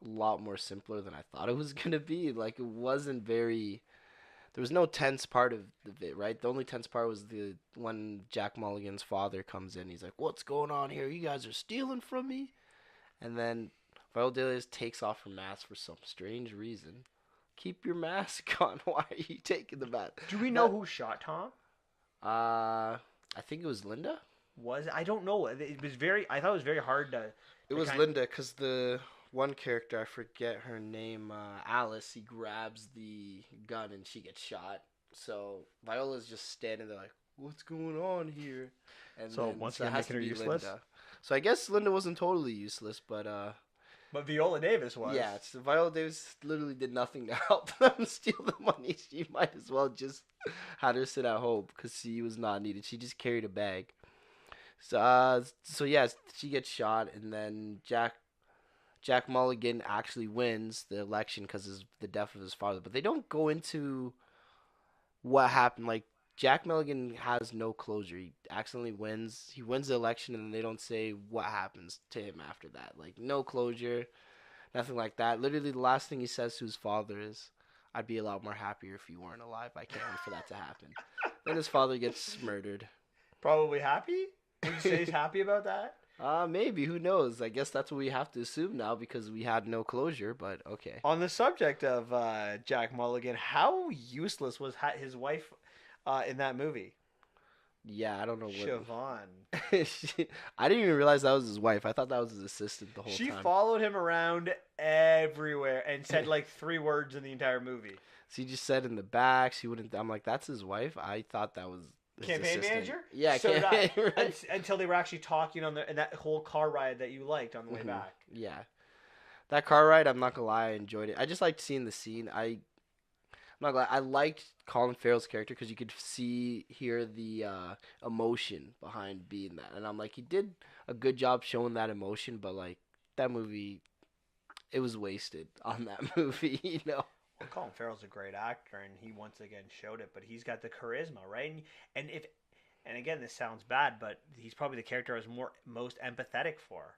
a lot more simpler than I thought it was gonna be. Like it wasn't very. There was no tense part of it, right? The only tense part was the when Jack Mulligan's father comes in. He's like, "What's going on here? You guys are stealing from me." And then Viola Davis takes off her mask for some strange reason. Keep your mask on. Why are you taking the mask? Do we know That who shot Tom? I think it was Linda. Was I don't know. It was very. I thought it was very hard It to was kind. Linda because the one character, I forget her name, Alice, he grabs the gun and she gets shot. So Viola's just standing there like, what's going on here? And So then once so it again, has making to her be useless. Linda. So I guess Linda wasn't totally useless, but But Viola Davis was. yeah, it's, Viola Davis literally did nothing to help them steal the money. She might as well just had her sit at home because she was not needed. She just carried a bag. So yes, she gets shot, and then Jack Mulligan actually wins the election because of the death of his father. But they don't go into what happened. Like Jack Mulligan has no closure. He accidentally wins. He wins the election, and they don't say what happens to him after that. Like no closure, nothing like that. Literally, the last thing he says to his father is, "I'd be a lot more happier if you weren't alive. I can't wait for that to happen." Then his father gets murdered. Probably happy. Would you say he's happy about that? Maybe. Who knows? I guess that's what we have to assume now because we had no closure. But okay. On the subject of Jack Mulligan, how useless was his wife in that movie? Yeah, I don't know what. Siobhan. I didn't even realize that was his wife. I thought that was his assistant the whole She time. followed him around everywhere and said like three words in the entire movie. She just said in the back she wouldn't. I'm like, that's his wife. I thought that was his Campaign assistant. manager? Yeah, So did I. right? Until they were actually talking on in that whole car ride that you liked on the way hmm back. Yeah, that car ride. I'm not gonna lie, I enjoyed it. I just liked seeing the scene. I'm not gonna lie, I liked Colin Farrell's character because you could hear the emotion behind being that, and I'm like, he did a good job showing that emotion, but like that movie, it was wasted on that movie, you know. Well, Colin Farrell's a great actor, and he once again showed it. But he's got the charisma, right? And if and again, this sounds bad, but he's probably the character I was most empathetic for.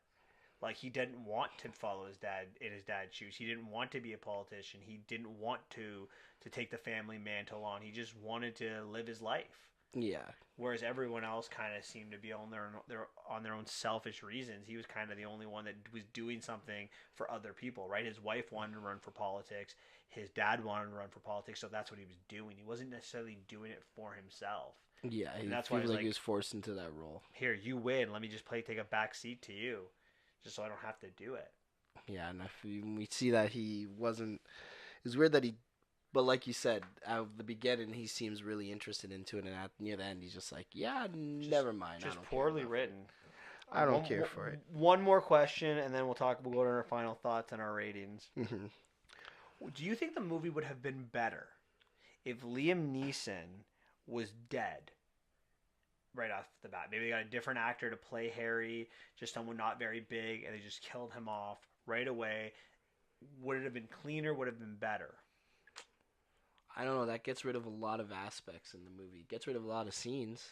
Like he didn't want to follow his dad in his dad's shoes. He didn't want to be a politician. He didn't want to take the family mantle on. He just wanted to live his life. Yeah, Whereas everyone else kind of seemed to be on their own selfish reasons. He was kind of the only one that was doing something for other people, right? His wife wanted to run for politics. His dad wanted to run for politics, so that's what he was doing. He wasn't necessarily doing it for himself, yeah, and he that's why feels he's like he like, was forced into that role. "Here, you win. Let me just take a back seat to you, just so I don't have to do it." Yeah, and we see that he wasn't. It's weird that he, but like you said, at the beginning he seems really interested into it, and near the end he's just like, yeah, Just, never mind. I just don't care poorly about it. written. I don't care for it. One more question, and then we'll talk. We'll go to our final thoughts and our ratings. hmm Do you think the movie would have been better if Liam Neeson was dead right off the bat? Maybe they got a different actor to play Harry, just someone not very big, and they just killed him off right away. Would it have been cleaner? Would it have been better? I don't know. That gets rid of a lot of aspects in the movie. It gets rid of a lot of scenes.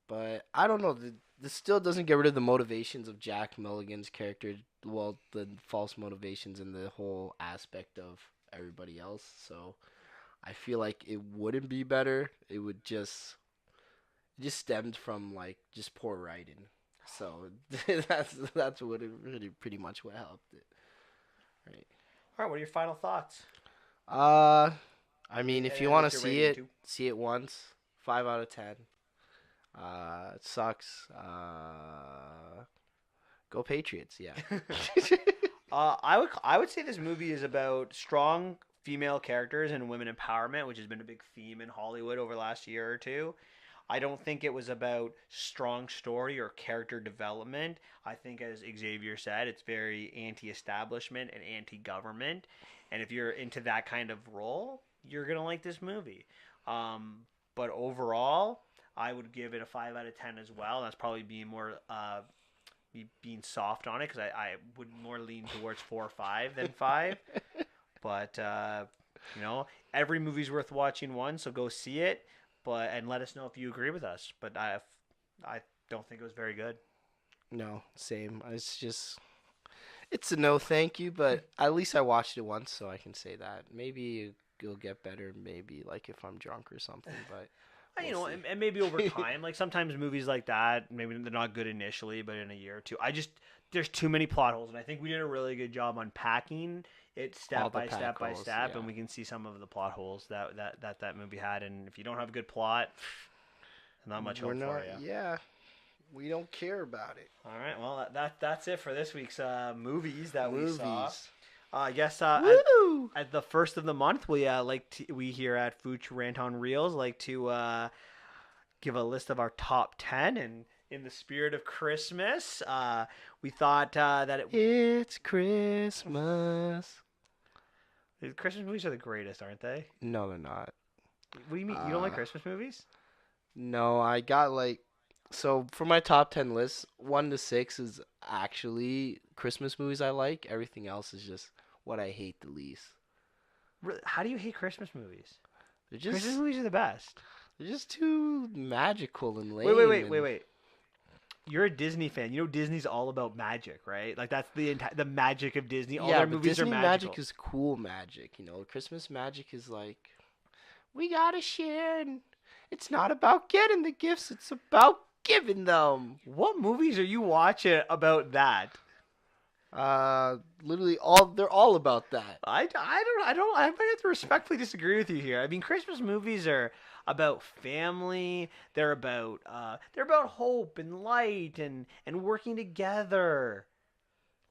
But I don't know. This still doesn't get rid of the motivations of Jack Milligan's character. Well, the false motivations and the whole aspect of everybody else. So I feel like it wouldn't be better. It just stemmed from like just poor writing. So that's what it really pretty much what helped it. Right. All right, what are your final thoughts? Uh, I And, mean, if you and want to what's your rating too? see it once. 5 out of 10. It sucks. Go Patriots. Yeah. I would say this movie is about strong female characters and women empowerment, which has been a big theme in Hollywood over the last year or two. I don't think it was about strong story or character development. I think, as Xavier said, it's very anti-establishment and anti-government. And if you're into that kind of role, you're gonna like this movie. But overall, I would give it a 5 out of 10 as well. That's probably being more me being soft on it because I would more lean towards 4 or 5 than 5. But every movie's worth watching once, so go see it. But and let us know if you agree with us. But I don't think it was very good. No, same. It's a no, thank you. But at least I watched it once, so I can say that. Maybe it'll get better. Maybe like if I'm drunk or something. But we'll see. And maybe over time, like sometimes movies like that, maybe they're not good initially, but in a year or two, there's too many plot holes, and I think we did a really good job unpacking it All step the by step pack by holes, step, yeah. and we can see some of the plot holes that movie had. And if you don't have a good plot, not much We're hope for not. you. Yeah, we don't care about it. All right, well that's it for this week's movies that we saw. Movies. I guess Woo! at the first of the month, we here at Fooch Rant on Reels like to give a list of our top 10, and in the spirit of Christmas, we thought It's Christmas. Christmas movies are the greatest, aren't they? No, they're not. What do you mean? You don't like Christmas movies? No, I got like so for my top 10 list, 1 to 6 is actually Christmas movies I like. Everything else is just what I hate the least. How do you hate Christmas movies? They're Christmas just movies are the best. they're just too magical and lame. Wait. You're a Disney fan. You know Disney's all about magic, right? Like that's the magic of Disney. All Yeah, their but movies Disney are magical. magic is cool magic. Christmas magic is like we gotta share, and it's not about getting the gifts; it's about giving them. What movies are you watching about that? Literally they're all about that. I might have to respectfully disagree with you here. I mean, Christmas movies are about family. They're about hope and light and working together.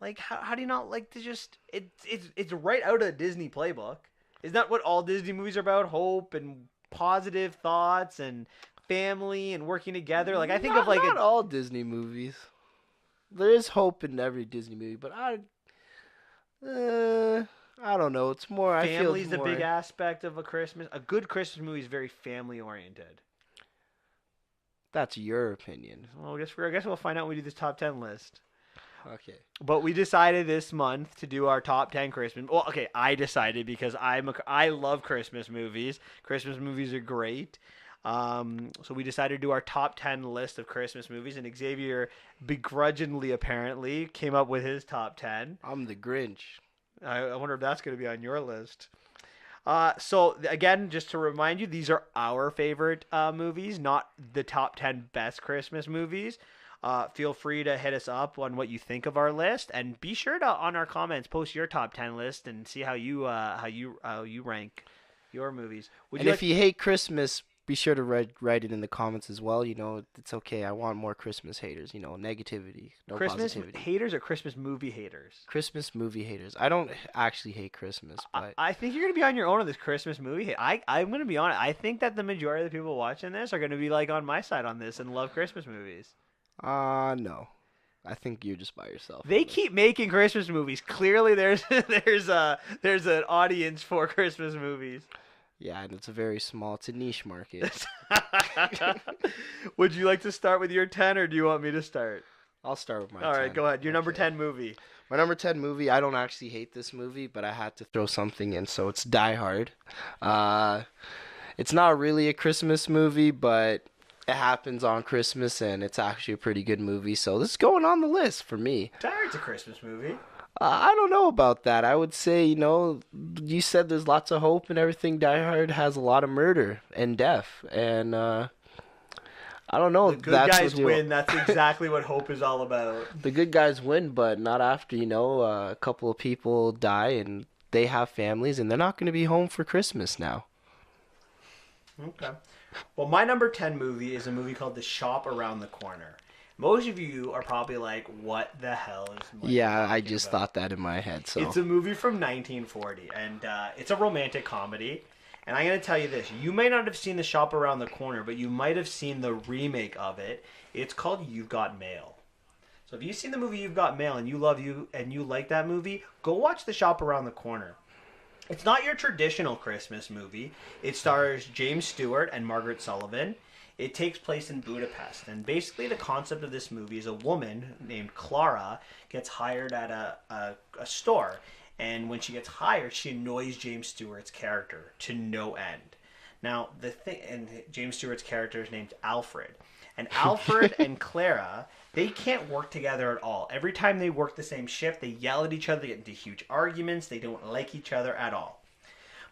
Like how do you not like to just it's right out of the Disney playbook. Isn't that what all Disney movies are about? Hope and positive thoughts and family and working together. Like I think of like not all Disney movies. There is hope in every Disney movie, but I don't know. It's more. I feel family's it's the more, big aspect of a good Christmas movie is very family oriented. That's your opinion. Well, I guess we'll find out when we do this top 10 list. Okay. But we decided this month to do our top 10 Christmas. Well, okay, I decided because I love Christmas movies. Christmas movies are great. So we decided to do our top 10 list of Christmas movies, and Xavier begrudgingly apparently came up with his top 10. I'm the Grinch. I wonder if that's going to be on your list. So again, just to remind you, these are our favorite movies, not the top 10 best Christmas movies. Feel free to hit us up on what you think of our list, and be sure to on our comments post your top 10 list and see how you rank your movies. If you hate Christmas, be sure to write it in the comments as well. It's okay. I want more Christmas haters. Negativity, no Christmas positivity. haters or Christmas movie haters? Christmas movie haters. I don't actually hate Christmas, but I think you're going to be on your own on this Christmas movie. I'm going to be honest. I think that the majority of the people watching this are going to be like on my side on this and love Christmas movies. no. I think you're just by yourself. They keep making Christmas movies. Clearly, there's an audience for Christmas movies. Yeah, and it's a niche market. Would you like to start with your 10, or do you want me to start? I'll start with my All 10. right, go ahead. Your number 10 movie. My number 10 movie, I don't actually hate this movie, but I had to throw something in, so it's Die Hard. It's not really a Christmas movie, but it happens on Christmas, and it's actually a pretty good movie, so this is going on the list for me. Die Hard's a Christmas movie. I don't know about that. I would say, you said there's lots of hope and everything. Die Hard has a lot of murder and death, and I don't know The if good that's guys what you. win. That's exactly what hope is all about. The good guys win, but not after, a couple of people die and they have families and they're not going to be home for Christmas now. Okay. Well, my number 10 movie is a movie called The Shop Around the Corner. Most of you are probably like, what the hell is Mike Yeah, I talking just about? thought that in my head, so. It's a movie from 1940, and it's a romantic comedy. And I'm going to tell you this. You may not have seen The Shop Around the Corner, but you might have seen the remake of it. It's called You've Got Mail. So if you've seen the movie You've Got Mail and you like that movie, go watch The Shop Around the Corner. It's not your traditional Christmas movie. It stars James Stewart and Margaret Sullivan. It takes place in Budapest. And basically, the concept of this movie is a woman named Clara gets hired at a store. And when she gets hired, she annoys James Stewart's character to no end. Now, and James Stewart's character is named Alfred. And Alfred and Clara, they can't work together at all. Every time they work the same shift, they yell at each other, they get into huge arguments, they don't like each other at all.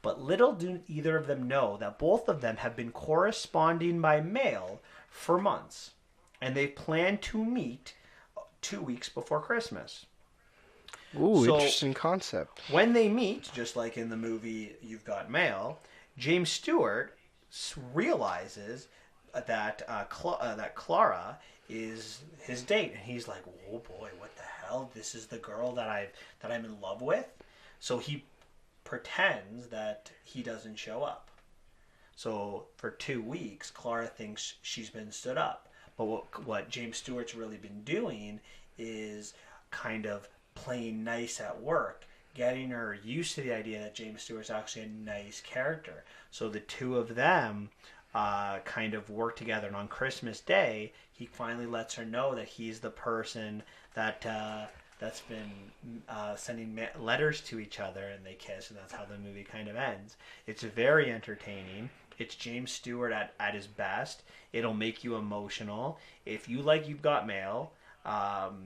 But little do either of them know that both of them have been corresponding by mail for months. And they plan to meet 2 weeks before Christmas. Ooh, So interesting concept. when they meet, just like in the movie You've Got Mail, James Stewart realizes that Clara is his date, and he's like, "Oh boy, what the hell? This is the girl that I'm in love with." So he pretends that he doesn't show up. So for 2 weeks, Clara thinks she's been stood up. But what James Stewart's really been doing is kind of playing nice at work, getting her used to the idea that James Stewart's actually a nice character. So the two of them kind of work together. And on Christmas Day, he finally lets her know that he's the person that's been sending letters to each other, and they kiss, and that's how the movie kind of ends. It's very entertaining. It's James Stewart at his best. It'll make you emotional. If you like You've Got Mail,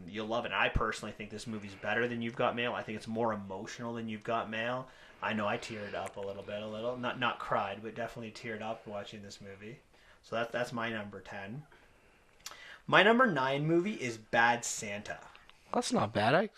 you'll love it. And I personally think this movie's better than You've Got Mail. I think it's more emotional than You've Got Mail. I know I teared up a little. Not cried, but definitely teared up watching this movie. So that's my number 10. My number 9 movie is Bad Santa. That's not bad.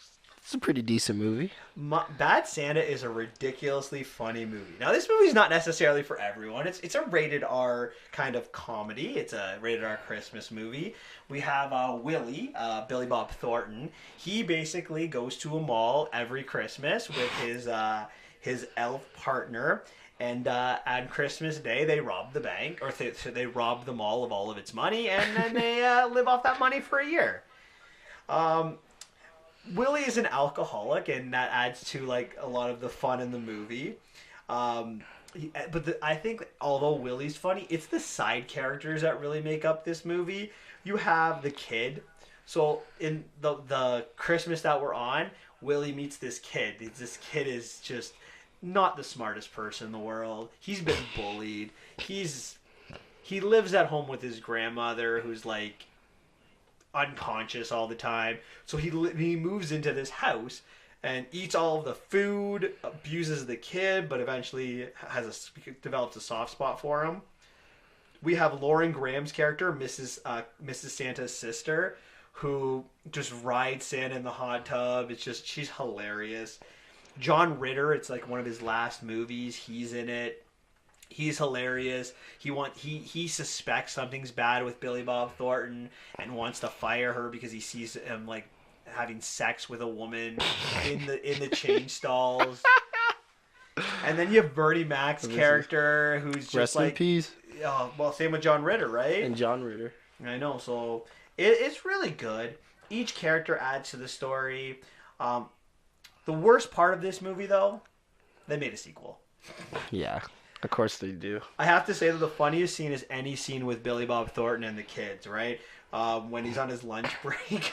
It's a pretty decent movie. Bad Santa is a ridiculously funny movie. Now, this movie's not necessarily for everyone. It's a rated R kind of comedy. It's a rated R Christmas movie. We have Willie, Billy Bob Thornton. He basically goes to a mall every Christmas with his elf partner. And on Christmas Day, they rob the bank, or they rob the mall of all of its money, and then they live off that money for a year. Willie is an alcoholic, and that adds to like a lot of the fun in the movie. I think although Willie's funny, it's the side characters that really make up this movie. You have the kid. So in the Christmas that we're on, Willie meets this kid. This kid is just not the smartest person in the world. He's been bullied. He lives at home with his grandmother, who's like unconscious all the time. So he moves into this house and eats all of the food, abuses the kid, but eventually develops a soft spot for him. We have Lauren Graham's character, Mrs. Santa's sister, who just rides Santa in the hot tub. She's hilarious. John Ritter, it's like one of his last movies. He's in it. He's hilarious. He suspects something's bad with Billy Bob Thornton and wants to fire her because he sees him like having sex with a woman in the change stalls. And then you have Bernie Mac's character, who's just Rest in peace. Oh, well, same with John Ritter, right? And John Ritter. I know. So it's really good. Each character adds to the story. The worst part of this movie, though, they made a sequel. Yeah. Of course they do. I have to say that the funniest scene is any scene with Billy Bob Thornton and the kids, right? When he's on his lunch break.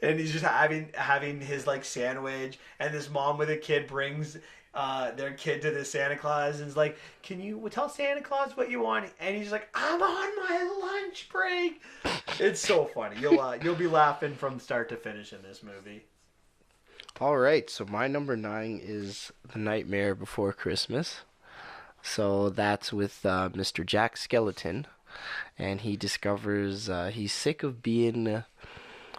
And he's just having his like sandwich, and this mom with a kid brings their kid to the Santa Claus and is like, "Can you tell Santa Claus what you want?" And he's like, "I'm on my lunch break." It's so funny. You'll be laughing from start to finish in this movie. All right, so my number 9 is The Nightmare Before Christmas. So that's with Mr. Jack Skeleton, and he discovers he's sick of being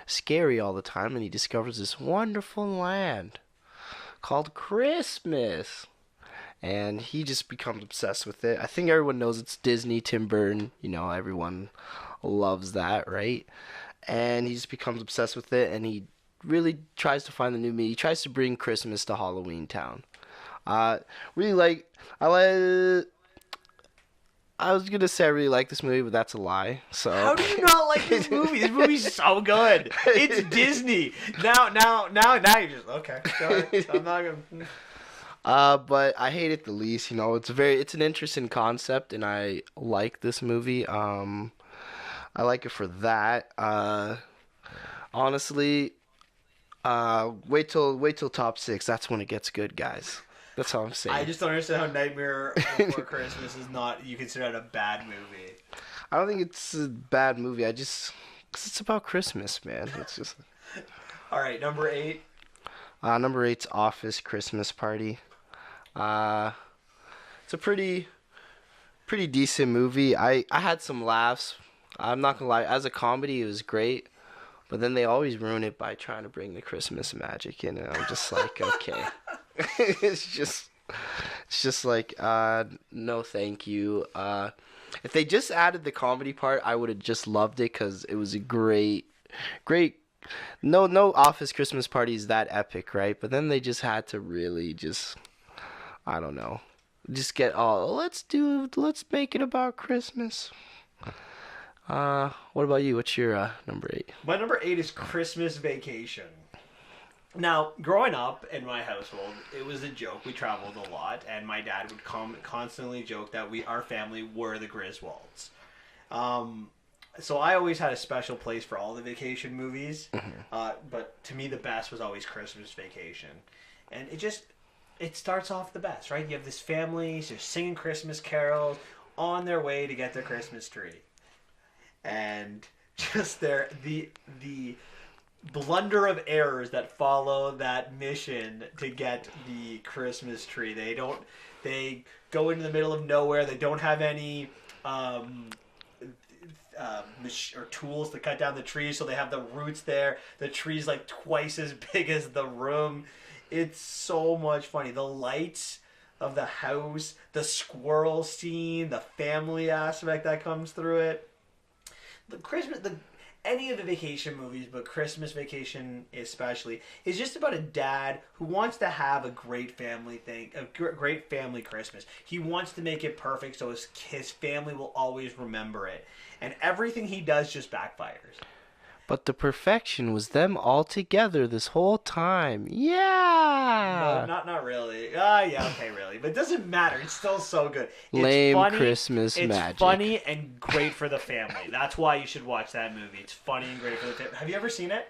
scary all the time, and he discovers this wonderful land called Christmas. And he just becomes obsessed with it. I think everyone knows it's Disney, Tim Burton. You know, everyone loves that, right? And he just becomes obsessed with it, and he really tries to find the new me. He tries to bring Christmas to Halloween Town. Really like I like. I was gonna say I really like this movie, but that's a lie. So How do you not like this movie? This movie's so good. It's Disney. Now you're just okay. Go ahead. I'm not gonna. But I hate it the least. You know, it's an interesting concept, and I like this movie. I like it for that. Honestly, wait till top 6. That's when it gets good, guys. That's all I'm saying. I just don't understand how Nightmare Before Christmas is not. You consider it a bad movie. I don't think it's a bad movie. Cause it's about Christmas, man. It's just. All right, number 8. Number 8's Office Christmas Party. It's a pretty decent movie. I had some laughs. I'm not gonna lie. As a comedy, it was great. But then they always ruin it by trying to bring the Christmas magic in, and I'm just like, okay. it's just like, no, thank you. If they just added the comedy part, I would have just loved it because it was a great. No Office Christmas Party is that epic, right? But then they just had to really just, I don't know, just get all. Let's make it about Christmas. What about you? What's your number 8? My number 8 is Christmas Vacation. Now, growing up in my household, it was a joke. We traveled a lot, and my dad would constantly joke that our family were the Griswolds. So I always had a special place for all the vacation movies, but to me the best was always Christmas Vacation. And it starts off the best, right? You have this family, they're singing Christmas carols on their way to get their Christmas tree. And just the blunder of errors that follow that mission to get the Christmas tree. They go into the middle of nowhere. They don't have any or tools to cut down the tree, so they have the roots there. The tree's like twice as big as the room. It's so much funny. The lights of the house, the squirrel scene, the family aspect that comes through it. Any of the vacation movies, but Christmas Vacation especially, is just about a dad who wants to have a great family great family Christmas. He wants to make it perfect so his family will always remember it. And everything he does just backfires. But the perfection was them all together this whole time. Yeah. No, not really. Yeah, okay, really. But it doesn't matter. It's still so good. It's Lame funny, Christmas it's magic. It's funny and great for the family. That's why you should watch that movie. It's funny and great for the family. Have you ever seen it?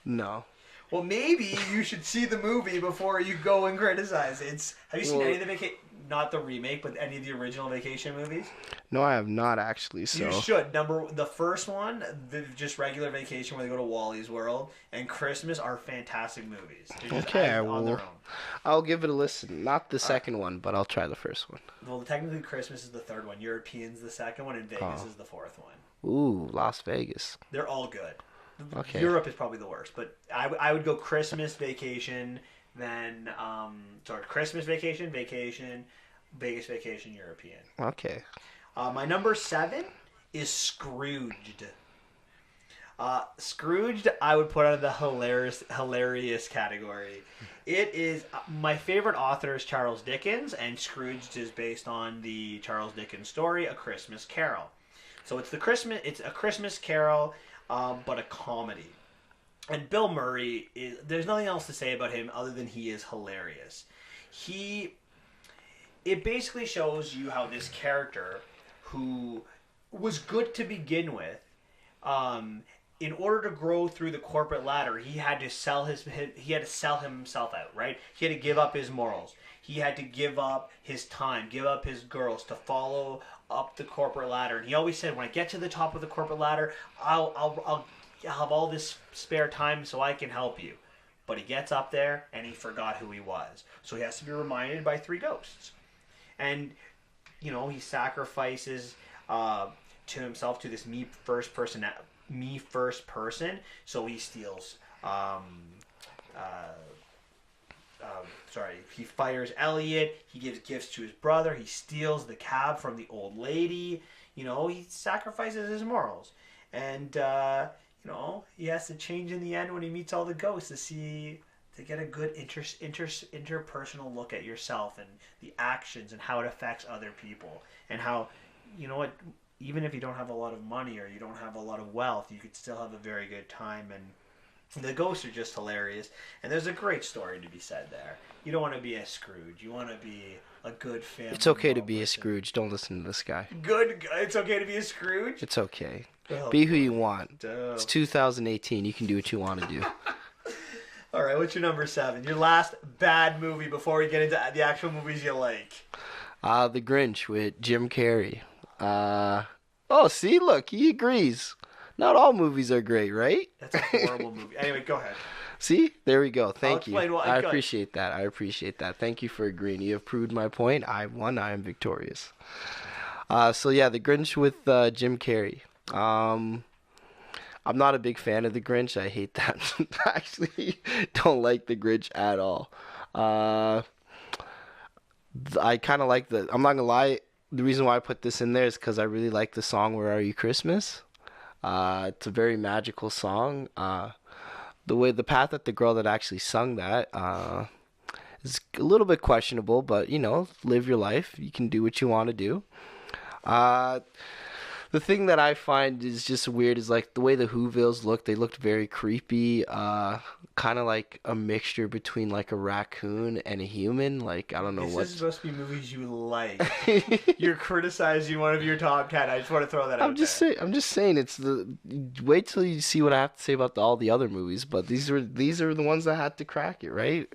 No. Well, maybe you should see the movie before you go and criticize it. Have you seen any of the not the remake, but any of the original vacation movies? No, I have not actually. So you should. The first one, the just regular vacation where they go to Wally's World, and Christmas are fantastic movies. Okay, I'll give it a listen. Not the second one, but I'll try the first one. Well, technically Christmas is the third one. European's the second one, and Vegas is the fourth one. Ooh, Las Vegas. They're all good. Okay. Europe is probably the worst, but I would go Christmas Vacation, then Christmas Vacation, Vegas Vacation, European. Okay. My number 7 is Scrooged. Scrooged, I would put under the hilarious category. It is my favorite author is Charles Dickens, and Scrooged is based on the Charles Dickens story, A Christmas Carol. So it's a Christmas Carol, but a comedy. And Bill Murray there's nothing else to say about him other than he is hilarious. It basically shows you how this character, who was good to begin with, in order to grow through the corporate ladder, he had to sell himself out, right? He had to give up his morals. He had to give up his time, give up his girls to follow up the corporate ladder. And he always said, when I get to the top of the corporate ladder, I'll have all this spare time so I can help you. But he gets up there and he forgot who he was. So he has to be reminded by 3 ghosts. And, he sacrifices to himself to this me first person. So he steals. He fires Elliot. He gives gifts to his brother. He steals the cab from the old lady. He sacrifices his morals. And, he has to change in the end when he meets all the ghosts to get a good interpersonal look at yourself and the actions and how it affects other people. And how, even if you don't have a lot of money or you don't have a lot of wealth, you could still have a very good time. And the ghosts are just hilarious. And there's a great story to be said there. You don't want to be a Scrooge. You want to be a good family. It's okay to be a Scrooge. Don't listen to this guy. It's okay to be a Scrooge? It's okay. Oh, be who you want. Duh. It's 2018. You can do what you want to do. All right, what's your number 7? Your last bad movie before we get into the actual movies you like. The Grinch with Jim Carrey. See, look, he agrees. Not all movies are great, right? That's a horrible movie. Anyway, go ahead. See, there we go. Thank you. I go appreciate that. Thank you for agreeing. You have proved my point. I won. I am victorious. The Grinch with Jim Carrey. I'm not a big fan of the Grinch. I hate that. I actually don't like the Grinch at all. I kind of like I'm not gonna lie. The reason why I put this in there is because I really like the song "Where Are You Christmas." It's a very magical song. The path that the girl that actually sung that is a little bit questionable, but live your life. You can do what you want to do. The thing that I find is just weird is like the way the Whovilles looked. They looked very creepy, kind of like a mixture between like a raccoon and a human. Like I don't know what. This is supposed to be movies you like. You're criticizing one of your top 10. I just want to throw that out. I'm just saying it's the. Wait till you see what I have to say about all the other movies. But these are the ones that had to crack it, right?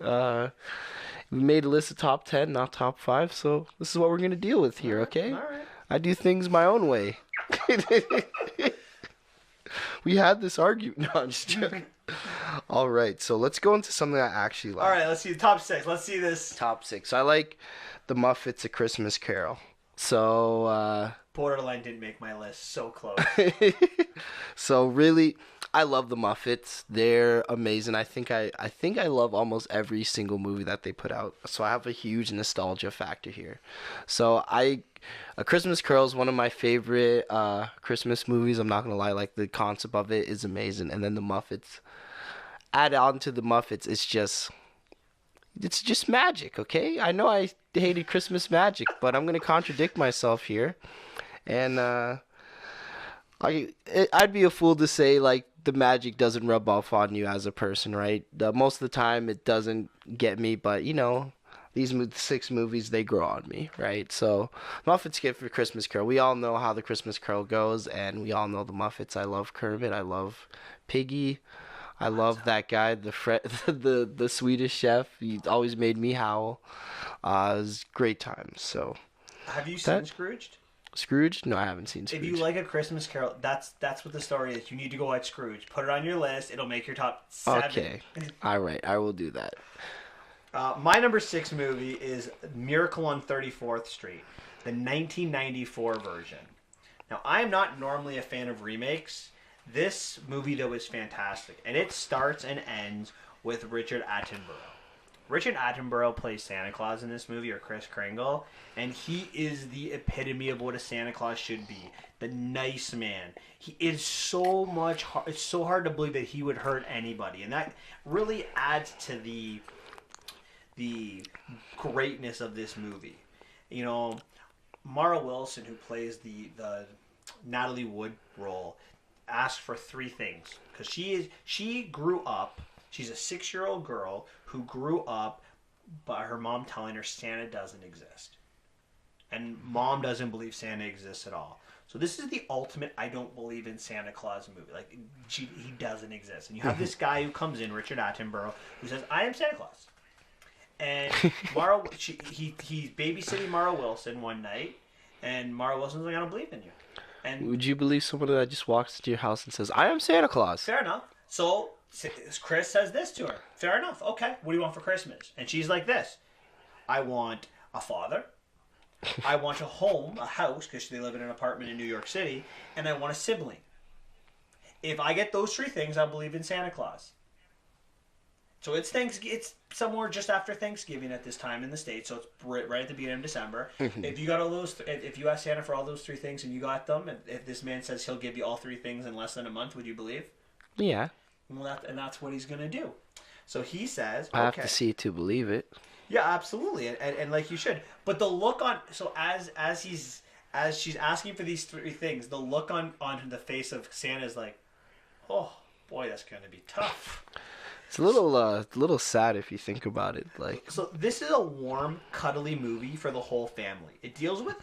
We made a list of top 10, not top 5. So this is what we're gonna deal with here, okay? All right. I do things my own way. We had this argument. No, I'm just joking. All right, so let's go into something I actually like. All right, let's see the top 6. Let's see this. Top 6. So I like The Muppets: A Christmas Carol. So Borderline didn't make my list. So close. So really, I love the Muppets. They're amazing. I think I love almost every single movie that they put out. So I have a huge nostalgia factor here. So A Christmas Carol is one of my favorite Christmas movies. I'm not gonna lie, like the concept of it is amazing. And then the Muppets. Add on to the Muppets, it's just magic, okay? I know I hated Christmas magic, but I'm gonna contradict myself here. And I'd be a fool to say like the magic doesn't rub off on you as a person, right? Most of the time it doesn't get me, but these 6 movies, they grow on me, right? So Muppets Gift for Christmas Carol. We all know how the Christmas Carol goes, and we all know the Muppets. I love Kermit. I love Piggy. I love that guy, the Swedish chef. He always made me howl. It was great times. So, have you seen Scrooged? Scrooge? No, I haven't seen Scrooge. If you like A Christmas Carol, that's what the story is. You need to go watch Scrooge. Put it on your list. It'll make your top 7. Okay. All right. I will do that. My number 6 movie is Miracle on 34th Street, the 1994 version. Now, I am not normally a fan of remakes. This movie, though, is fantastic. And it starts and ends with Richard Attenborough. Richard Attenborough plays Santa Claus in this movie, or Kris Kringle, and he is the epitome of what a Santa Claus should be. The nice man. He is so much hard. It's so hard to believe that he would hurt anybody. And that really adds to the greatness of this movie. Mara Wilson, who plays the Natalie Wood role, asked for 3 things because she grew up. She's a 6-year-old girl who grew up by her mom telling her Santa doesn't exist, and mom doesn't believe Santa exists at all. So this is the ultimate I don't believe in Santa Claus movie. Like he doesn't exist, and you have this guy who comes in, Richard Attenborough, who says I am Santa Claus. And he's babysitting Mara Wilson one night, and Mara Wilson's like, I don't believe in you. And would you believe someone that just walks into your house and says, I am Santa Claus? Fair enough. So Chris says this to her. Fair enough. Okay, what do you want for Christmas? And she's like this. I want a father. I want a home, a house, because they live in an apartment in New York City, and I want a sibling. If I get those three things, I believe in Santa Claus. So it's somewhere just after Thanksgiving at this time in the States, so it's right at the beginning of December. If you got all those, if you ask Santa for all those three things and you got them, and if this man says he'll give you all three things in less than a month, would you believe? Yeah. Well, that's what he's gonna do. So he says, I have to see it to believe it. Yeah, absolutely, and like you should. But the look on as she's asking for these three things, the look on the face of Santa is like, oh boy, that's gonna be tough. It's a little sad if you think about it. Like, so this is a warm, cuddly movie for the whole family. It deals with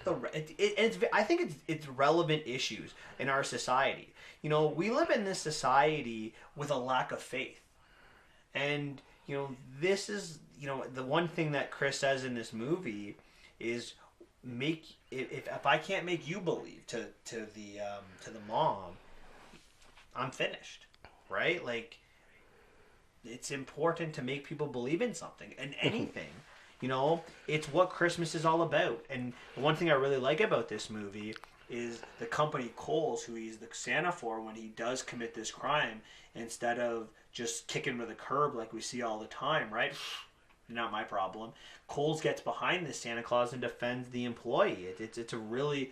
I think it's relevant issues in our society. You know, we live in this society with a lack of faith, and you know, this is, you know, the one thing that Chris says in this movie is if I can't make you believe to the mom, I'm finished, right? Like, it's important to make people believe in something and anything. You know, it's what Christmas is all about. And the one thing I really like about this movie is the company Coles, who he's the Santa for when he does commit this crime, instead of just kicking him to the curb like we see all the time, right? Not my problem. Coles gets behind this Santa Claus and defends the employee. It's a really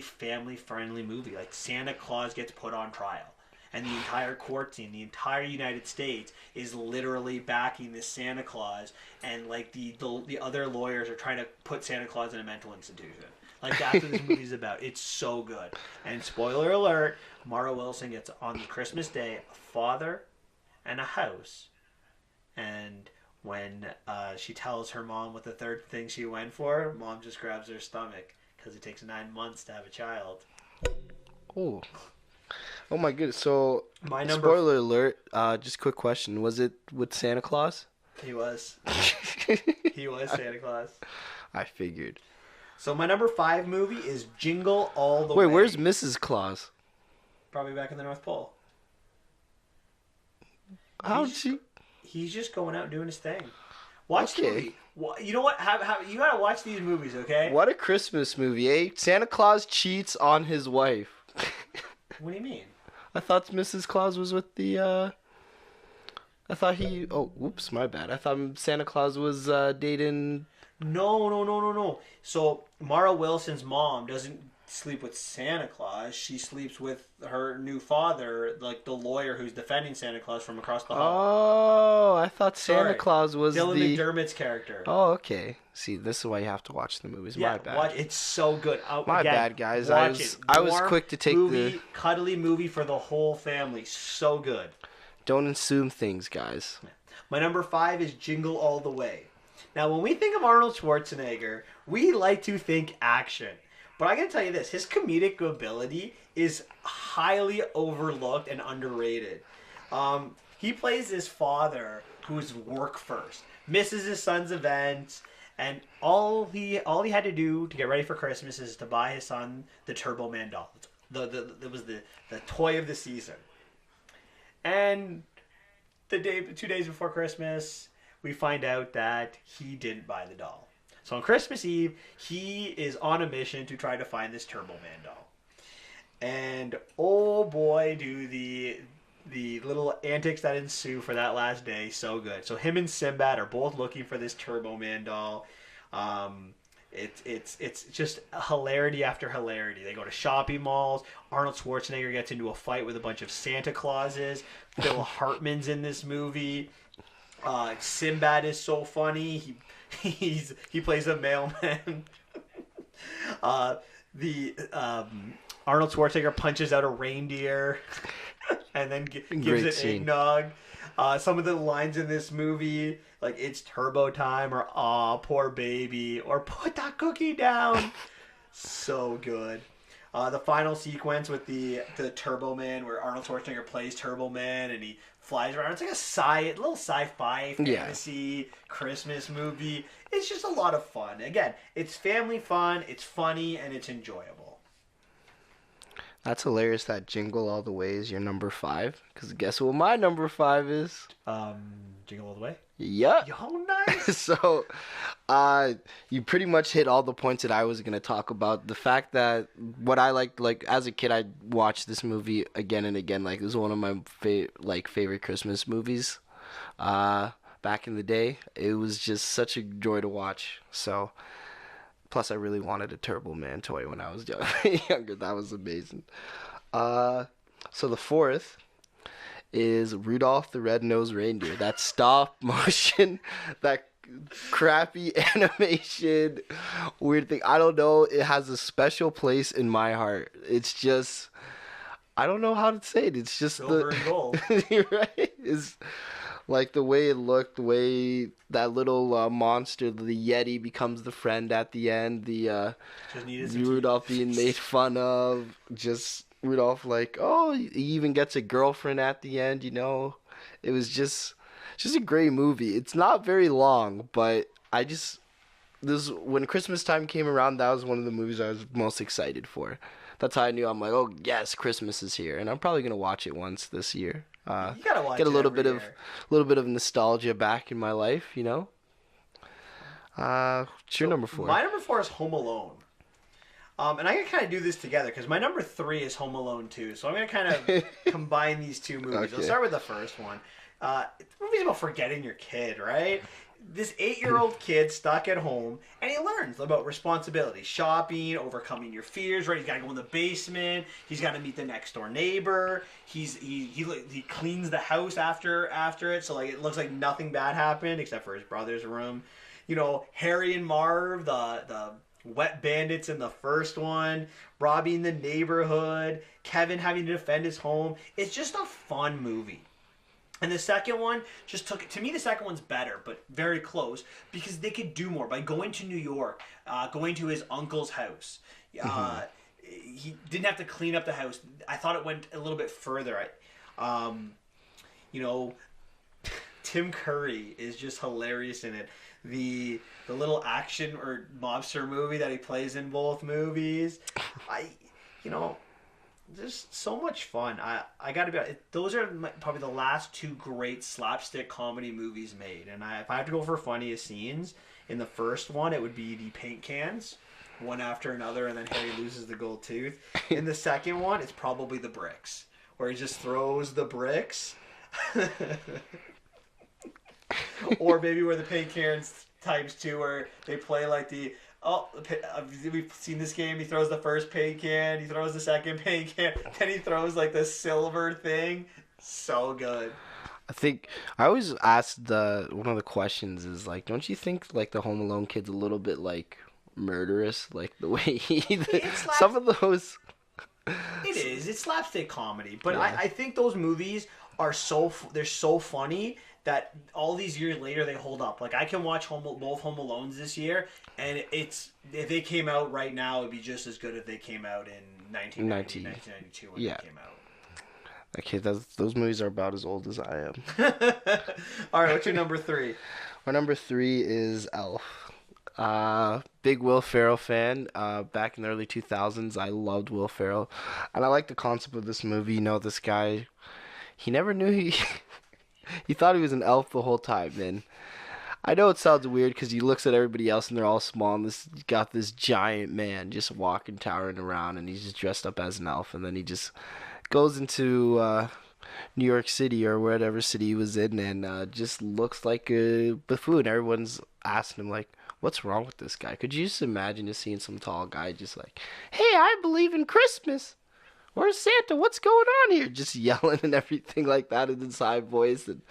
family friendly movie. Like, Santa Claus gets put on trial, and the entire court scene, the entire United States is literally backing this Santa Claus, and like the other lawyers are trying to put Santa Claus in a mental institution. Like, that's what this movie's about. It's so good. And spoiler alert, Mara Wilson gets on Christmas Day a father and a house. And when she tells her mom what the third thing she went for, mom just grabs her stomach because it takes 9 months to have a child. Oh. Oh my goodness. So, My number... spoiler alert, just quick question. Was it with Santa Claus? He was. He was Santa Claus. I figured. So my number 5 movie is Jingle All the Way. Wait, where's Mrs. Claus? Probably back in the North Pole. How'd she... He's just going out and doing his thing. Watch the movie. You know what? You gotta watch these movies, okay? What a Christmas movie, eh? Santa Claus cheats on his wife. What do you mean? I thought Mrs. Claus was with the, I thought he... Oh, whoops, my bad. I thought Santa Claus was dating... No. So, Mara Wilson's mom doesn't sleep with Santa Claus. She sleeps with her new father, like the lawyer who's defending Santa Claus from across the hall. Oh, I thought Santa Claus was Dylan McDermott's character. Oh, okay. See, this is why you have to watch the movies. My bad. It's so good. My bad, guys. I was quick to take the... cuddly movie for the whole family. So good. Don't assume things, guys. My number 5 is Jingle All the Way. Now, when we think of Arnold Schwarzenegger, we like to think action. But I gotta tell you this, his comedic ability is highly overlooked and underrated. He plays this father who's work first, misses his son's events, and all he had to do to get ready for Christmas is to buy his son the Turbo Man doll. It was the toy of the season. And 2 days before Christmas, we find out that he didn't buy the doll. So on Christmas Eve, he is on a mission to try to find this Turbo Man doll. And oh boy, do the little antics that ensue for that last day so good. So him and Sinbad are both looking for this Turbo Man doll. It's just hilarity after hilarity. They go to shopping malls. Arnold Schwarzenegger gets into a fight with a bunch of Santa Clauses. Phil Hartman's in this movie. Sinbad is so funny. He plays a mailman. Arnold Schwarzenegger punches out a reindeer and then gives it eggnog. Some of the lines in this movie, like "It's turbo time" or "Aw, poor baby" or "Put that cookie down." So good. The final sequence with the Turbo Man, where Arnold Schwarzenegger plays Turbo Man and he flies around. It's like a little sci-fi fantasy Christmas movie. It's just a lot of fun. Again, it's family fun, it's funny, and it's enjoyable. That's hilarious that Jingle All the Way is your number five. Because guess what my number five is? Jingle All the Way. Yup. Yo, nice. So, you pretty much hit all the points that I was gonna talk about. The fact that what I like as a kid, I watched this movie again and again. Like, it was one of my favorite Christmas movies. Back in the day, it was just such a joy to watch. So, plus, I really wanted a Turbo Man toy when I was younger. That was amazing. Uh, so the fourth is Rudolph the Red-Nosed Reindeer. That stop motion, that crappy animation, weird thing. I don't know. It has a special place in my heart. It's just, I don't know how to say it. It's just Silver and gold. You're right. It's like the way it looked, the way that little monster, the Yeti, becomes the friend at the end. The Rudolph being made fun of. Just Rudolph, like, oh, he even gets a girlfriend at the end. It was just a great movie. It's not very long, but when Christmas time came around, that was one of the movies I was most excited for. That's how I knew. I'm like, oh yes, Christmas is here, and I'm probably gonna watch it once this year. You gotta watch get a it little every bit year. of nostalgia back in my life. It's your number four. My number 4 is Home Alone. And I can kind of do this together because my number 3 is Home Alone 2. So I'm going to kind of combine these two movies. Okay. I'll start with the first one. The movie's about forgetting your kid, right? This 8-year-old kid stuck at home, and he learns about responsibility, shopping, overcoming your fears, right? He's got to go in the basement. He's got to meet the next door neighbor. He cleans the house after it, so like it looks like nothing bad happened except for his brother's room. Harry and Marv, the wet bandits in the first one, robbing the neighborhood, Kevin having to defend his home. It's just a fun movie. And the second one to me, the second one's better, but very close, because they could do more by going to New York, going to his uncle's house. He didn't have to clean up the house. I thought it went a little bit further. Tim Curry is just hilarious in it. The little action or mobster movie that he plays in both movies. There's so much fun. I gotta be honest, those are probably the last two great slapstick comedy movies made. And if I have to go for funniest scenes, in the first one it would be the paint cans, one after another, and then Harry loses the gold tooth. In the second one, it's probably the bricks, where he just throws the bricks. Or maybe where the paint cans times 2, where they play like we've seen this game. He throws the first paint can, he throws the second paint can, then he throws like the silver thing. So good. I think I always ask one of the questions is like, don't you think like the Home Alone kid's a little bit like murderous, like the way some of those. It is. It's slapstick comedy, but Yeah. I think those movies are they're so funny that all these years later they hold up. Like I can watch both Home Alones this year, and if they came out right now, it'd be just as good if they came out in 1992 when Yeah. they came out. Okay, those movies are about as old as I am. All right, what's your number 3? My number 3 is Elf. Big Will Ferrell fan. Back in the early 2000s, I loved Will Ferrell, and I like the concept of this movie. This guy, he never knew he thought he was an elf the whole time. And I know it sounds weird because he looks at everybody else and they're all small, and got this giant man just walking, towering around, and he's just dressed up as an elf, and then he just goes into New York City or whatever city he was in, and just looks like a buffoon. Everyone's asking him like, what's wrong with this guy? Could you just imagine just seeing some tall guy just like, hey, I believe in Christmas. Where's Santa? What's going on here? Just yelling and everything like that in his high voice. And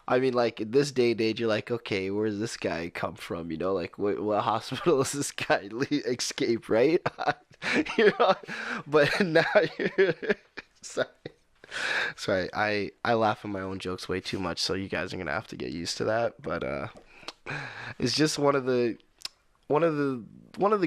I mean, like, in this day and age, you're like, okay, where's this guy come from? Like, what hospital is this guy escape, right? But now you're... Sorry, I laugh at my own jokes way too much, so you guys are going to have to get used to that. But it's just one of the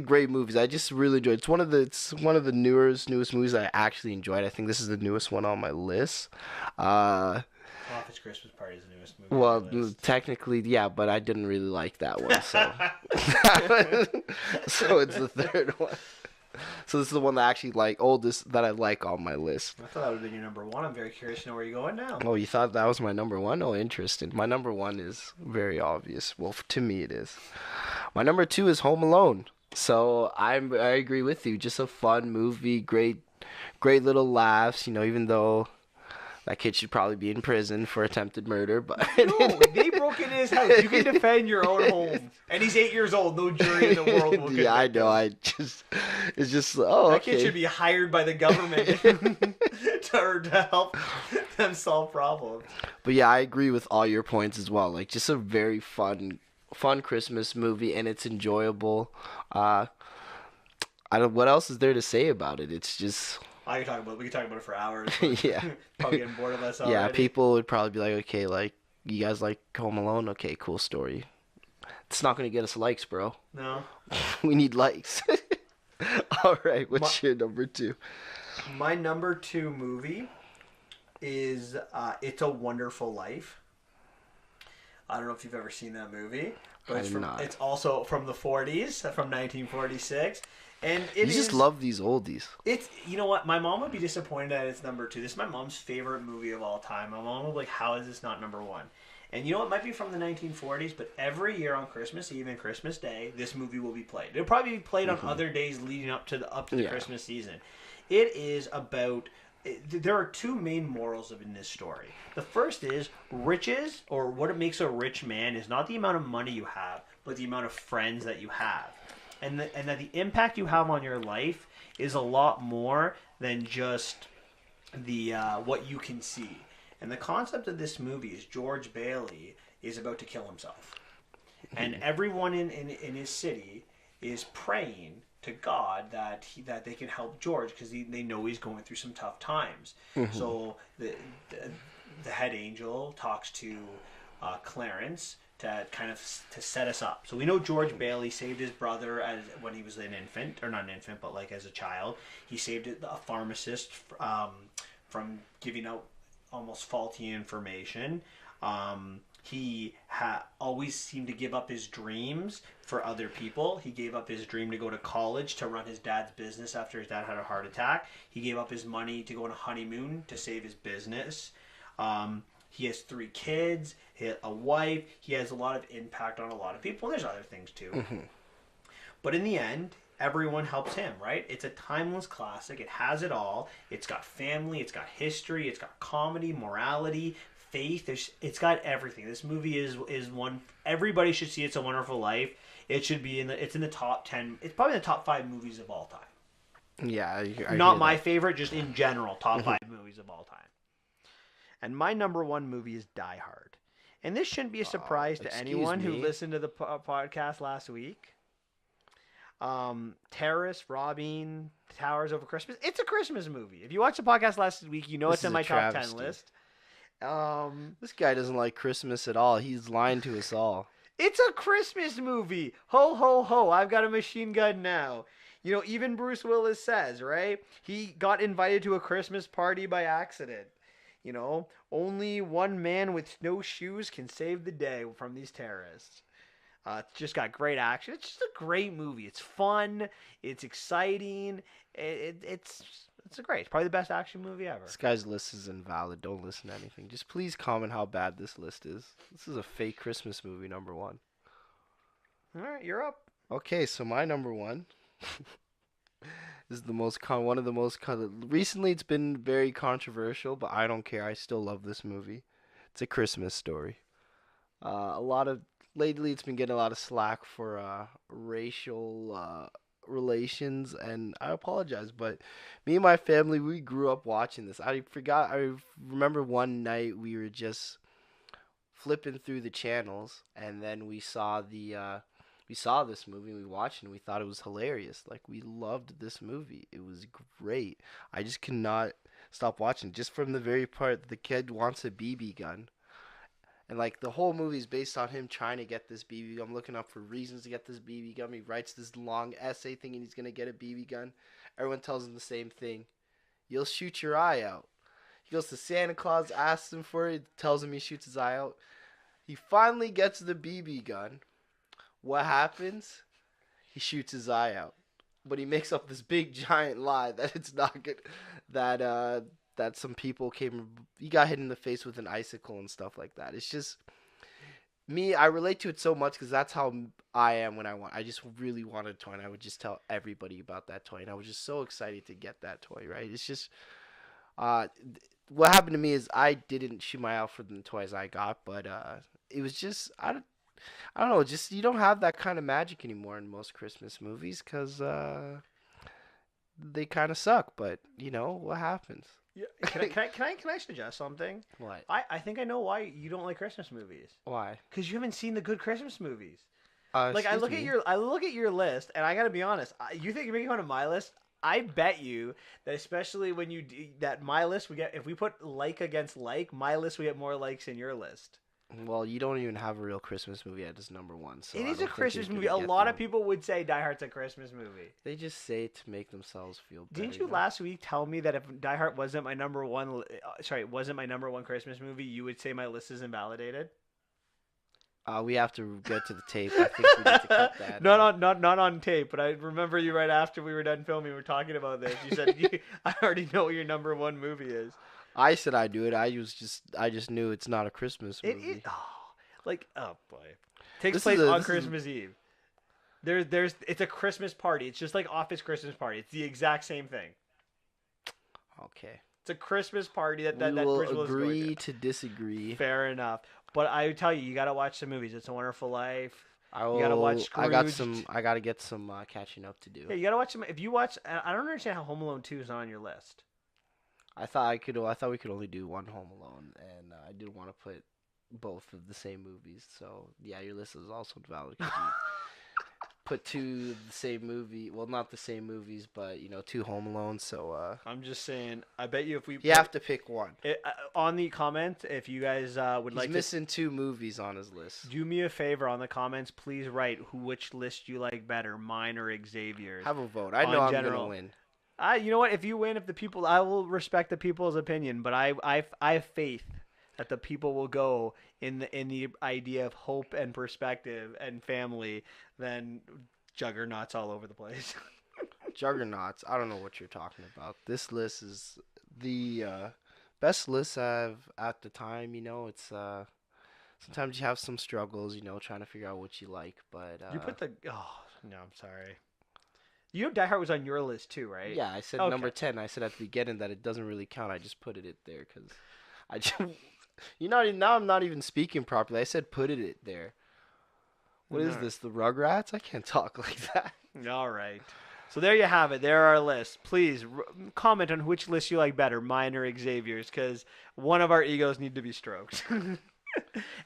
great movies. I just really enjoyed. It's one of the newest movies I actually enjoyed. I think this is the newest one on my list. Office Christmas Party is the newest movie. Well, technically, yeah, but I didn't really like that one, so so it's the third one. So this is the one that I actually like, oldest that I like on my list. I thought that would have been your number one. I'm very curious to know where you're going now. Oh, you thought that was my number one? Oh, interesting. My number one is very obvious. Well, to me it is. My number two is Home Alone. So I agree with you. Just a fun movie, great little laughs. Even though that kid should probably be in prison for attempted murder, but No, they broke into his house. You can defend your own home, and he's 8 years old. No jury in the world will convict yeah, I know. him. It's just oh, That okay. kid should be hired by the government to help them solve problems. But yeah, I agree with all your points as well. Like just a very fun Christmas movie, and it's enjoyable. I don't. What else is there to say about it? It's just We can talk about it for hours. yeah, Probably getting bored of us already. yeah. People would probably be like, okay, like you guys like Home Alone? Okay, cool story. It's not gonna get us likes, bro. No. We need likes. All right, what's your number two? My number two movie is It's a Wonderful Life. I don't know if you've ever seen that movie, but it's also from the 40s, from 1946. And you just love these oldies. It's, you know what? My mom would be disappointed that it's number two. This is my mom's favorite movie of all time. My mom would be like, how is this not number one? And you know, it might be from the 1940s, but every year on Christmas Eve and Christmas Day, this movie will be played. It'll probably be played on other days leading up to the Christmas season. It is about. There are two main morals in this story. The first is riches, or what it makes a rich man, is not the amount of money you have, but the amount of friends that you have. And that the impact you have on your life is a lot more than just the what you can see. And the concept of this movie is George Bailey is about to kill himself. And everyone in his city is praying to God that they can help George because they know he's going through some tough times. Mm-hmm. So the head angel talks to Clarence to kind of to set us up. So we know George Bailey saved his brother when he was an infant, or not an infant, but like as a child. He saved a pharmacist from giving out almost faulty information. He always seemed to give up his dreams for other people. He gave up his dream to go to college to run his dad's business after his dad had a heart attack. He gave up his money to go on a honeymoon to save his business. He has 3 kids, he has a wife. He has a lot of impact on a lot of people. There's other things too. Mm-hmm. But in the end, everyone helps him, right? It's a timeless classic. It has it all. It's got family, it's got history, it's got comedy, morality, faith. It's got everything. This movie is one everybody should see. It's a Wonderful Life. It should be it's in the top 10. It's probably in the top 5 movies of all time. Yeah, I not my favorite, just in general, top 5 movies of all time. And my number one movie is Die Hard. And this shouldn't be a surprise to anyone who listened to the podcast last week. Terrorists robbing towers over Christmas. It's a Christmas movie. If you watched the podcast last week, you know it's in my top 10 list. This guy doesn't like Christmas at all. He's lying to us all. It's a Christmas movie. Ho, ho, ho. I've got a machine gun now. You know, even Bruce Willis says, right? He got invited to a Christmas party by accident. You know, only one man with no shoes can save the day from these terrorists. It's just got great action. It's just a great movie. It's fun. It's exciting. It's great. It's probably the best action movie ever. This guy's list is invalid. Don't listen to anything. Just please comment how bad this list is. This is a fake Christmas movie, number one. All right, you're up. Okay, so my number one is one of the most recently it's been very controversial, but I don't care. I still love this movie. It's A Christmas Story. Lately it's been getting a lot of slack for racial relations, and I apologize, but me and my family, we grew up watching this. I remember one night we were just flipping through the channels, and then we saw this movie, and we watched it, and we thought it was hilarious. Like, we loved this movie. It was great. I just could not stop watching. Just from the very part that the kid wants a BB gun. And, like, the whole movie is based on him trying to get this BB gun, looking up for reasons to get this BB gun. He writes this long essay thinking he's going to get a BB gun. Everyone tells him the same thing. You'll shoot your eye out. He goes to Santa Claus, asks him for it, tells him he shoots his eye out. He finally gets the BB gun. What happens? He shoots his eye out. but he makes up this big giant lie that it's not good, that some people he got hit in the face with an icicle and stuff like that. It's just me. I relate to it so much because that's how I am when I just really wanted a toy, and I would just tell everybody about that toy, and I was just so excited to get that toy. Right? It's just what happened to me is I didn't shoot my out for the toys I got, but it was just I don't know, just you don't have that kind of magic anymore in most Christmas movies because they kind of suck. But you know what happens? Yeah. Can I suggest something? What? I think I know why you don't like Christmas movies. Why? Because you haven't seen the good Christmas movies. Like Excuse me. I look at your list, and I gotta be honest. You think you're making fun of my list? I bet you that especially when that my list we get, if we put like against like, my list we get more likes in your list. Well, you don't even have a real Christmas movie at number one, so It I is a don't think Christmas you're movie. A gonna get lot of them. people would say Die Hard's a Christmas movie. They just say it to make themselves feel better. Didn't you last week tell me that if Die Hard wasn't my number one, wasn't my number one Christmas movie, you would say my list is invalidated? We have to get to the tape. I think we need to cut that. Not on tape, but I remember you right after we were done filming. We were talking about this. You said I already know what your number one movie is. I said I do it. I just knew it's not a Christmas movie. Oh boy, takes This place is a- on this is- Christmas Eve. It's a Christmas party. It's just like Office Christmas party. It's the exact same thing. Okay. It's a Christmas party that We will Principal is going agree to disagree. Fair enough. But I would tell you, you got to watch some movies. It's a Wonderful Life. I You gotta watch I got Scrooged. I gotta get some catching up to do. Yeah, you got to watch some. If you watch, I don't understand how Home Alone 2 is not on your list. I thought we could only do one Home Alone, and I did want to put both of the same movies. So yeah, your list is also valid. 'Cause you put two of the same movie. Well, not the same movies, but two Home Alones. So I'm just saying. I bet you if we you have to pick one. on the comments, if you guys would He's like to missing two movies on his list. do me a favor on the comments, please write which list you like better, mine or Xavier's. Have a vote. I On know I'm general. gonna win. You know what? If you win, I will respect the people's opinion, but I have faith that the people will go in the idea of hope and perspective and family than juggernauts all over the place. Juggernauts. I don't know what you're talking about. This list is the best list I've at the time. It's sometimes you have some struggles. Trying to figure out what you like, but You put no, I'm sorry. You know Die Hard was on your list too, right? yeah, I said Okay. number 10. I said at the beginning that it doesn't really count. I just put it there because I just now I'm not even speaking properly. I said put it there. What is No. this? The Rugrats? I can't talk like that. All right. So there you have it. There are our lists. Please comment on which list you like better, mine or Xavier's, because one of our egos need to be stroked.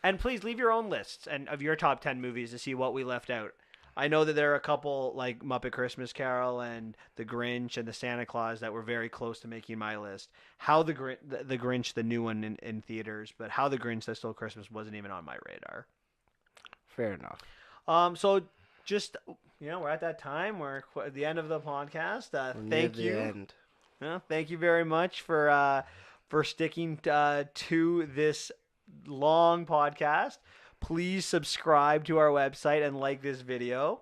And please leave your own lists and of your top 10 movies to see what we left out. I know that there are a couple like Muppet Christmas Carol and The Grinch and the Santa Claus that were very close to making my list. How the Grinch, the new one in theaters, but How the Grinch That Stole Christmas wasn't even on my radar. Fair enough. So just we're at that time. We're at the end of the podcast. We're near Thank the you. end. Thank you very much for sticking to this long podcast. Please subscribe to our website and like this video.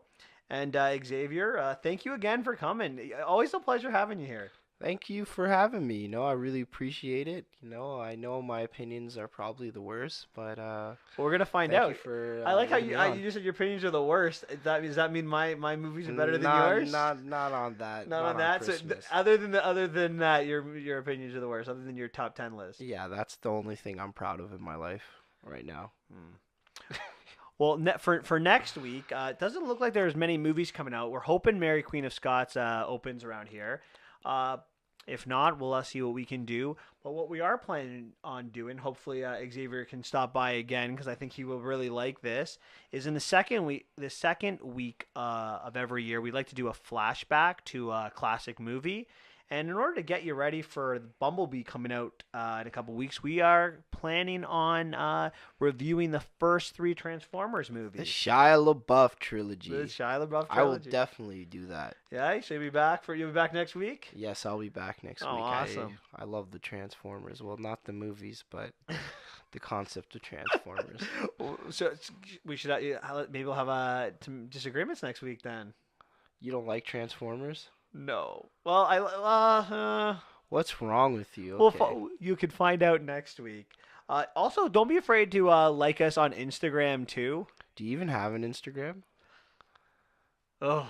And Xavier, thank you again for coming. Always a pleasure having you here. Thank you for having me. I really appreciate it. I know my opinions are probably the worst, but Well, we're gonna find thank out. you for, I like how letting me on. you just said your opinions are the worst. Does that mean my movies are better than Not- yours? Not on that. Not on that. So Christmas. other than that, your opinions are the worst. Other than your top 10 list. Yeah, that's the only thing I'm proud of in my life right now. Well, for next week, it doesn't look like there's many movies coming out. We're hoping Mary Queen of Scots opens around here. If not, we'll see what we can do. But what we are planning on doing, hopefully Xavier can stop by again because I think he will really like this, is in the second week of every year, we'd like to do a flashback to a classic movie. And in order to get you ready for Bumblebee coming out in a couple weeks, we are planning on reviewing the first 3 Transformers The movies. Shia LaBeouf trilogy. The Shia LaBeouf trilogy. I will definitely do that. Yeah, should be back you'll be back next week? Yes, I'll be back next Oh, week. awesome. I love the Transformers. Well, not the movies, but the concept of Transformers. So we should maybe we'll have some disagreements next week then. You don't like Transformers? No. Well, What's wrong with you? well, Okay. you can find out next week. Also, don't be afraid to like us on Instagram too. Do you even have an Instagram? Oh,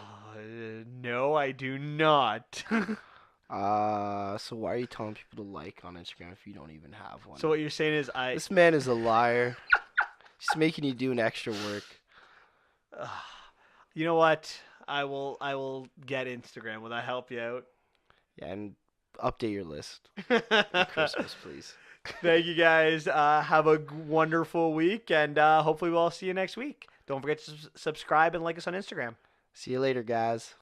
no, I do not. So why are you telling people to like on Instagram if you don't even have one? So what you're saying is This man is a liar. He's making you do an extra work. you know what? I will get Instagram. Will that help you out? Yeah, and update your list for Christmas, please. Thank you guys. Have a wonderful week, and hopefully we'll all see you next week. Don't forget to subscribe and like us on Instagram. See you later, guys.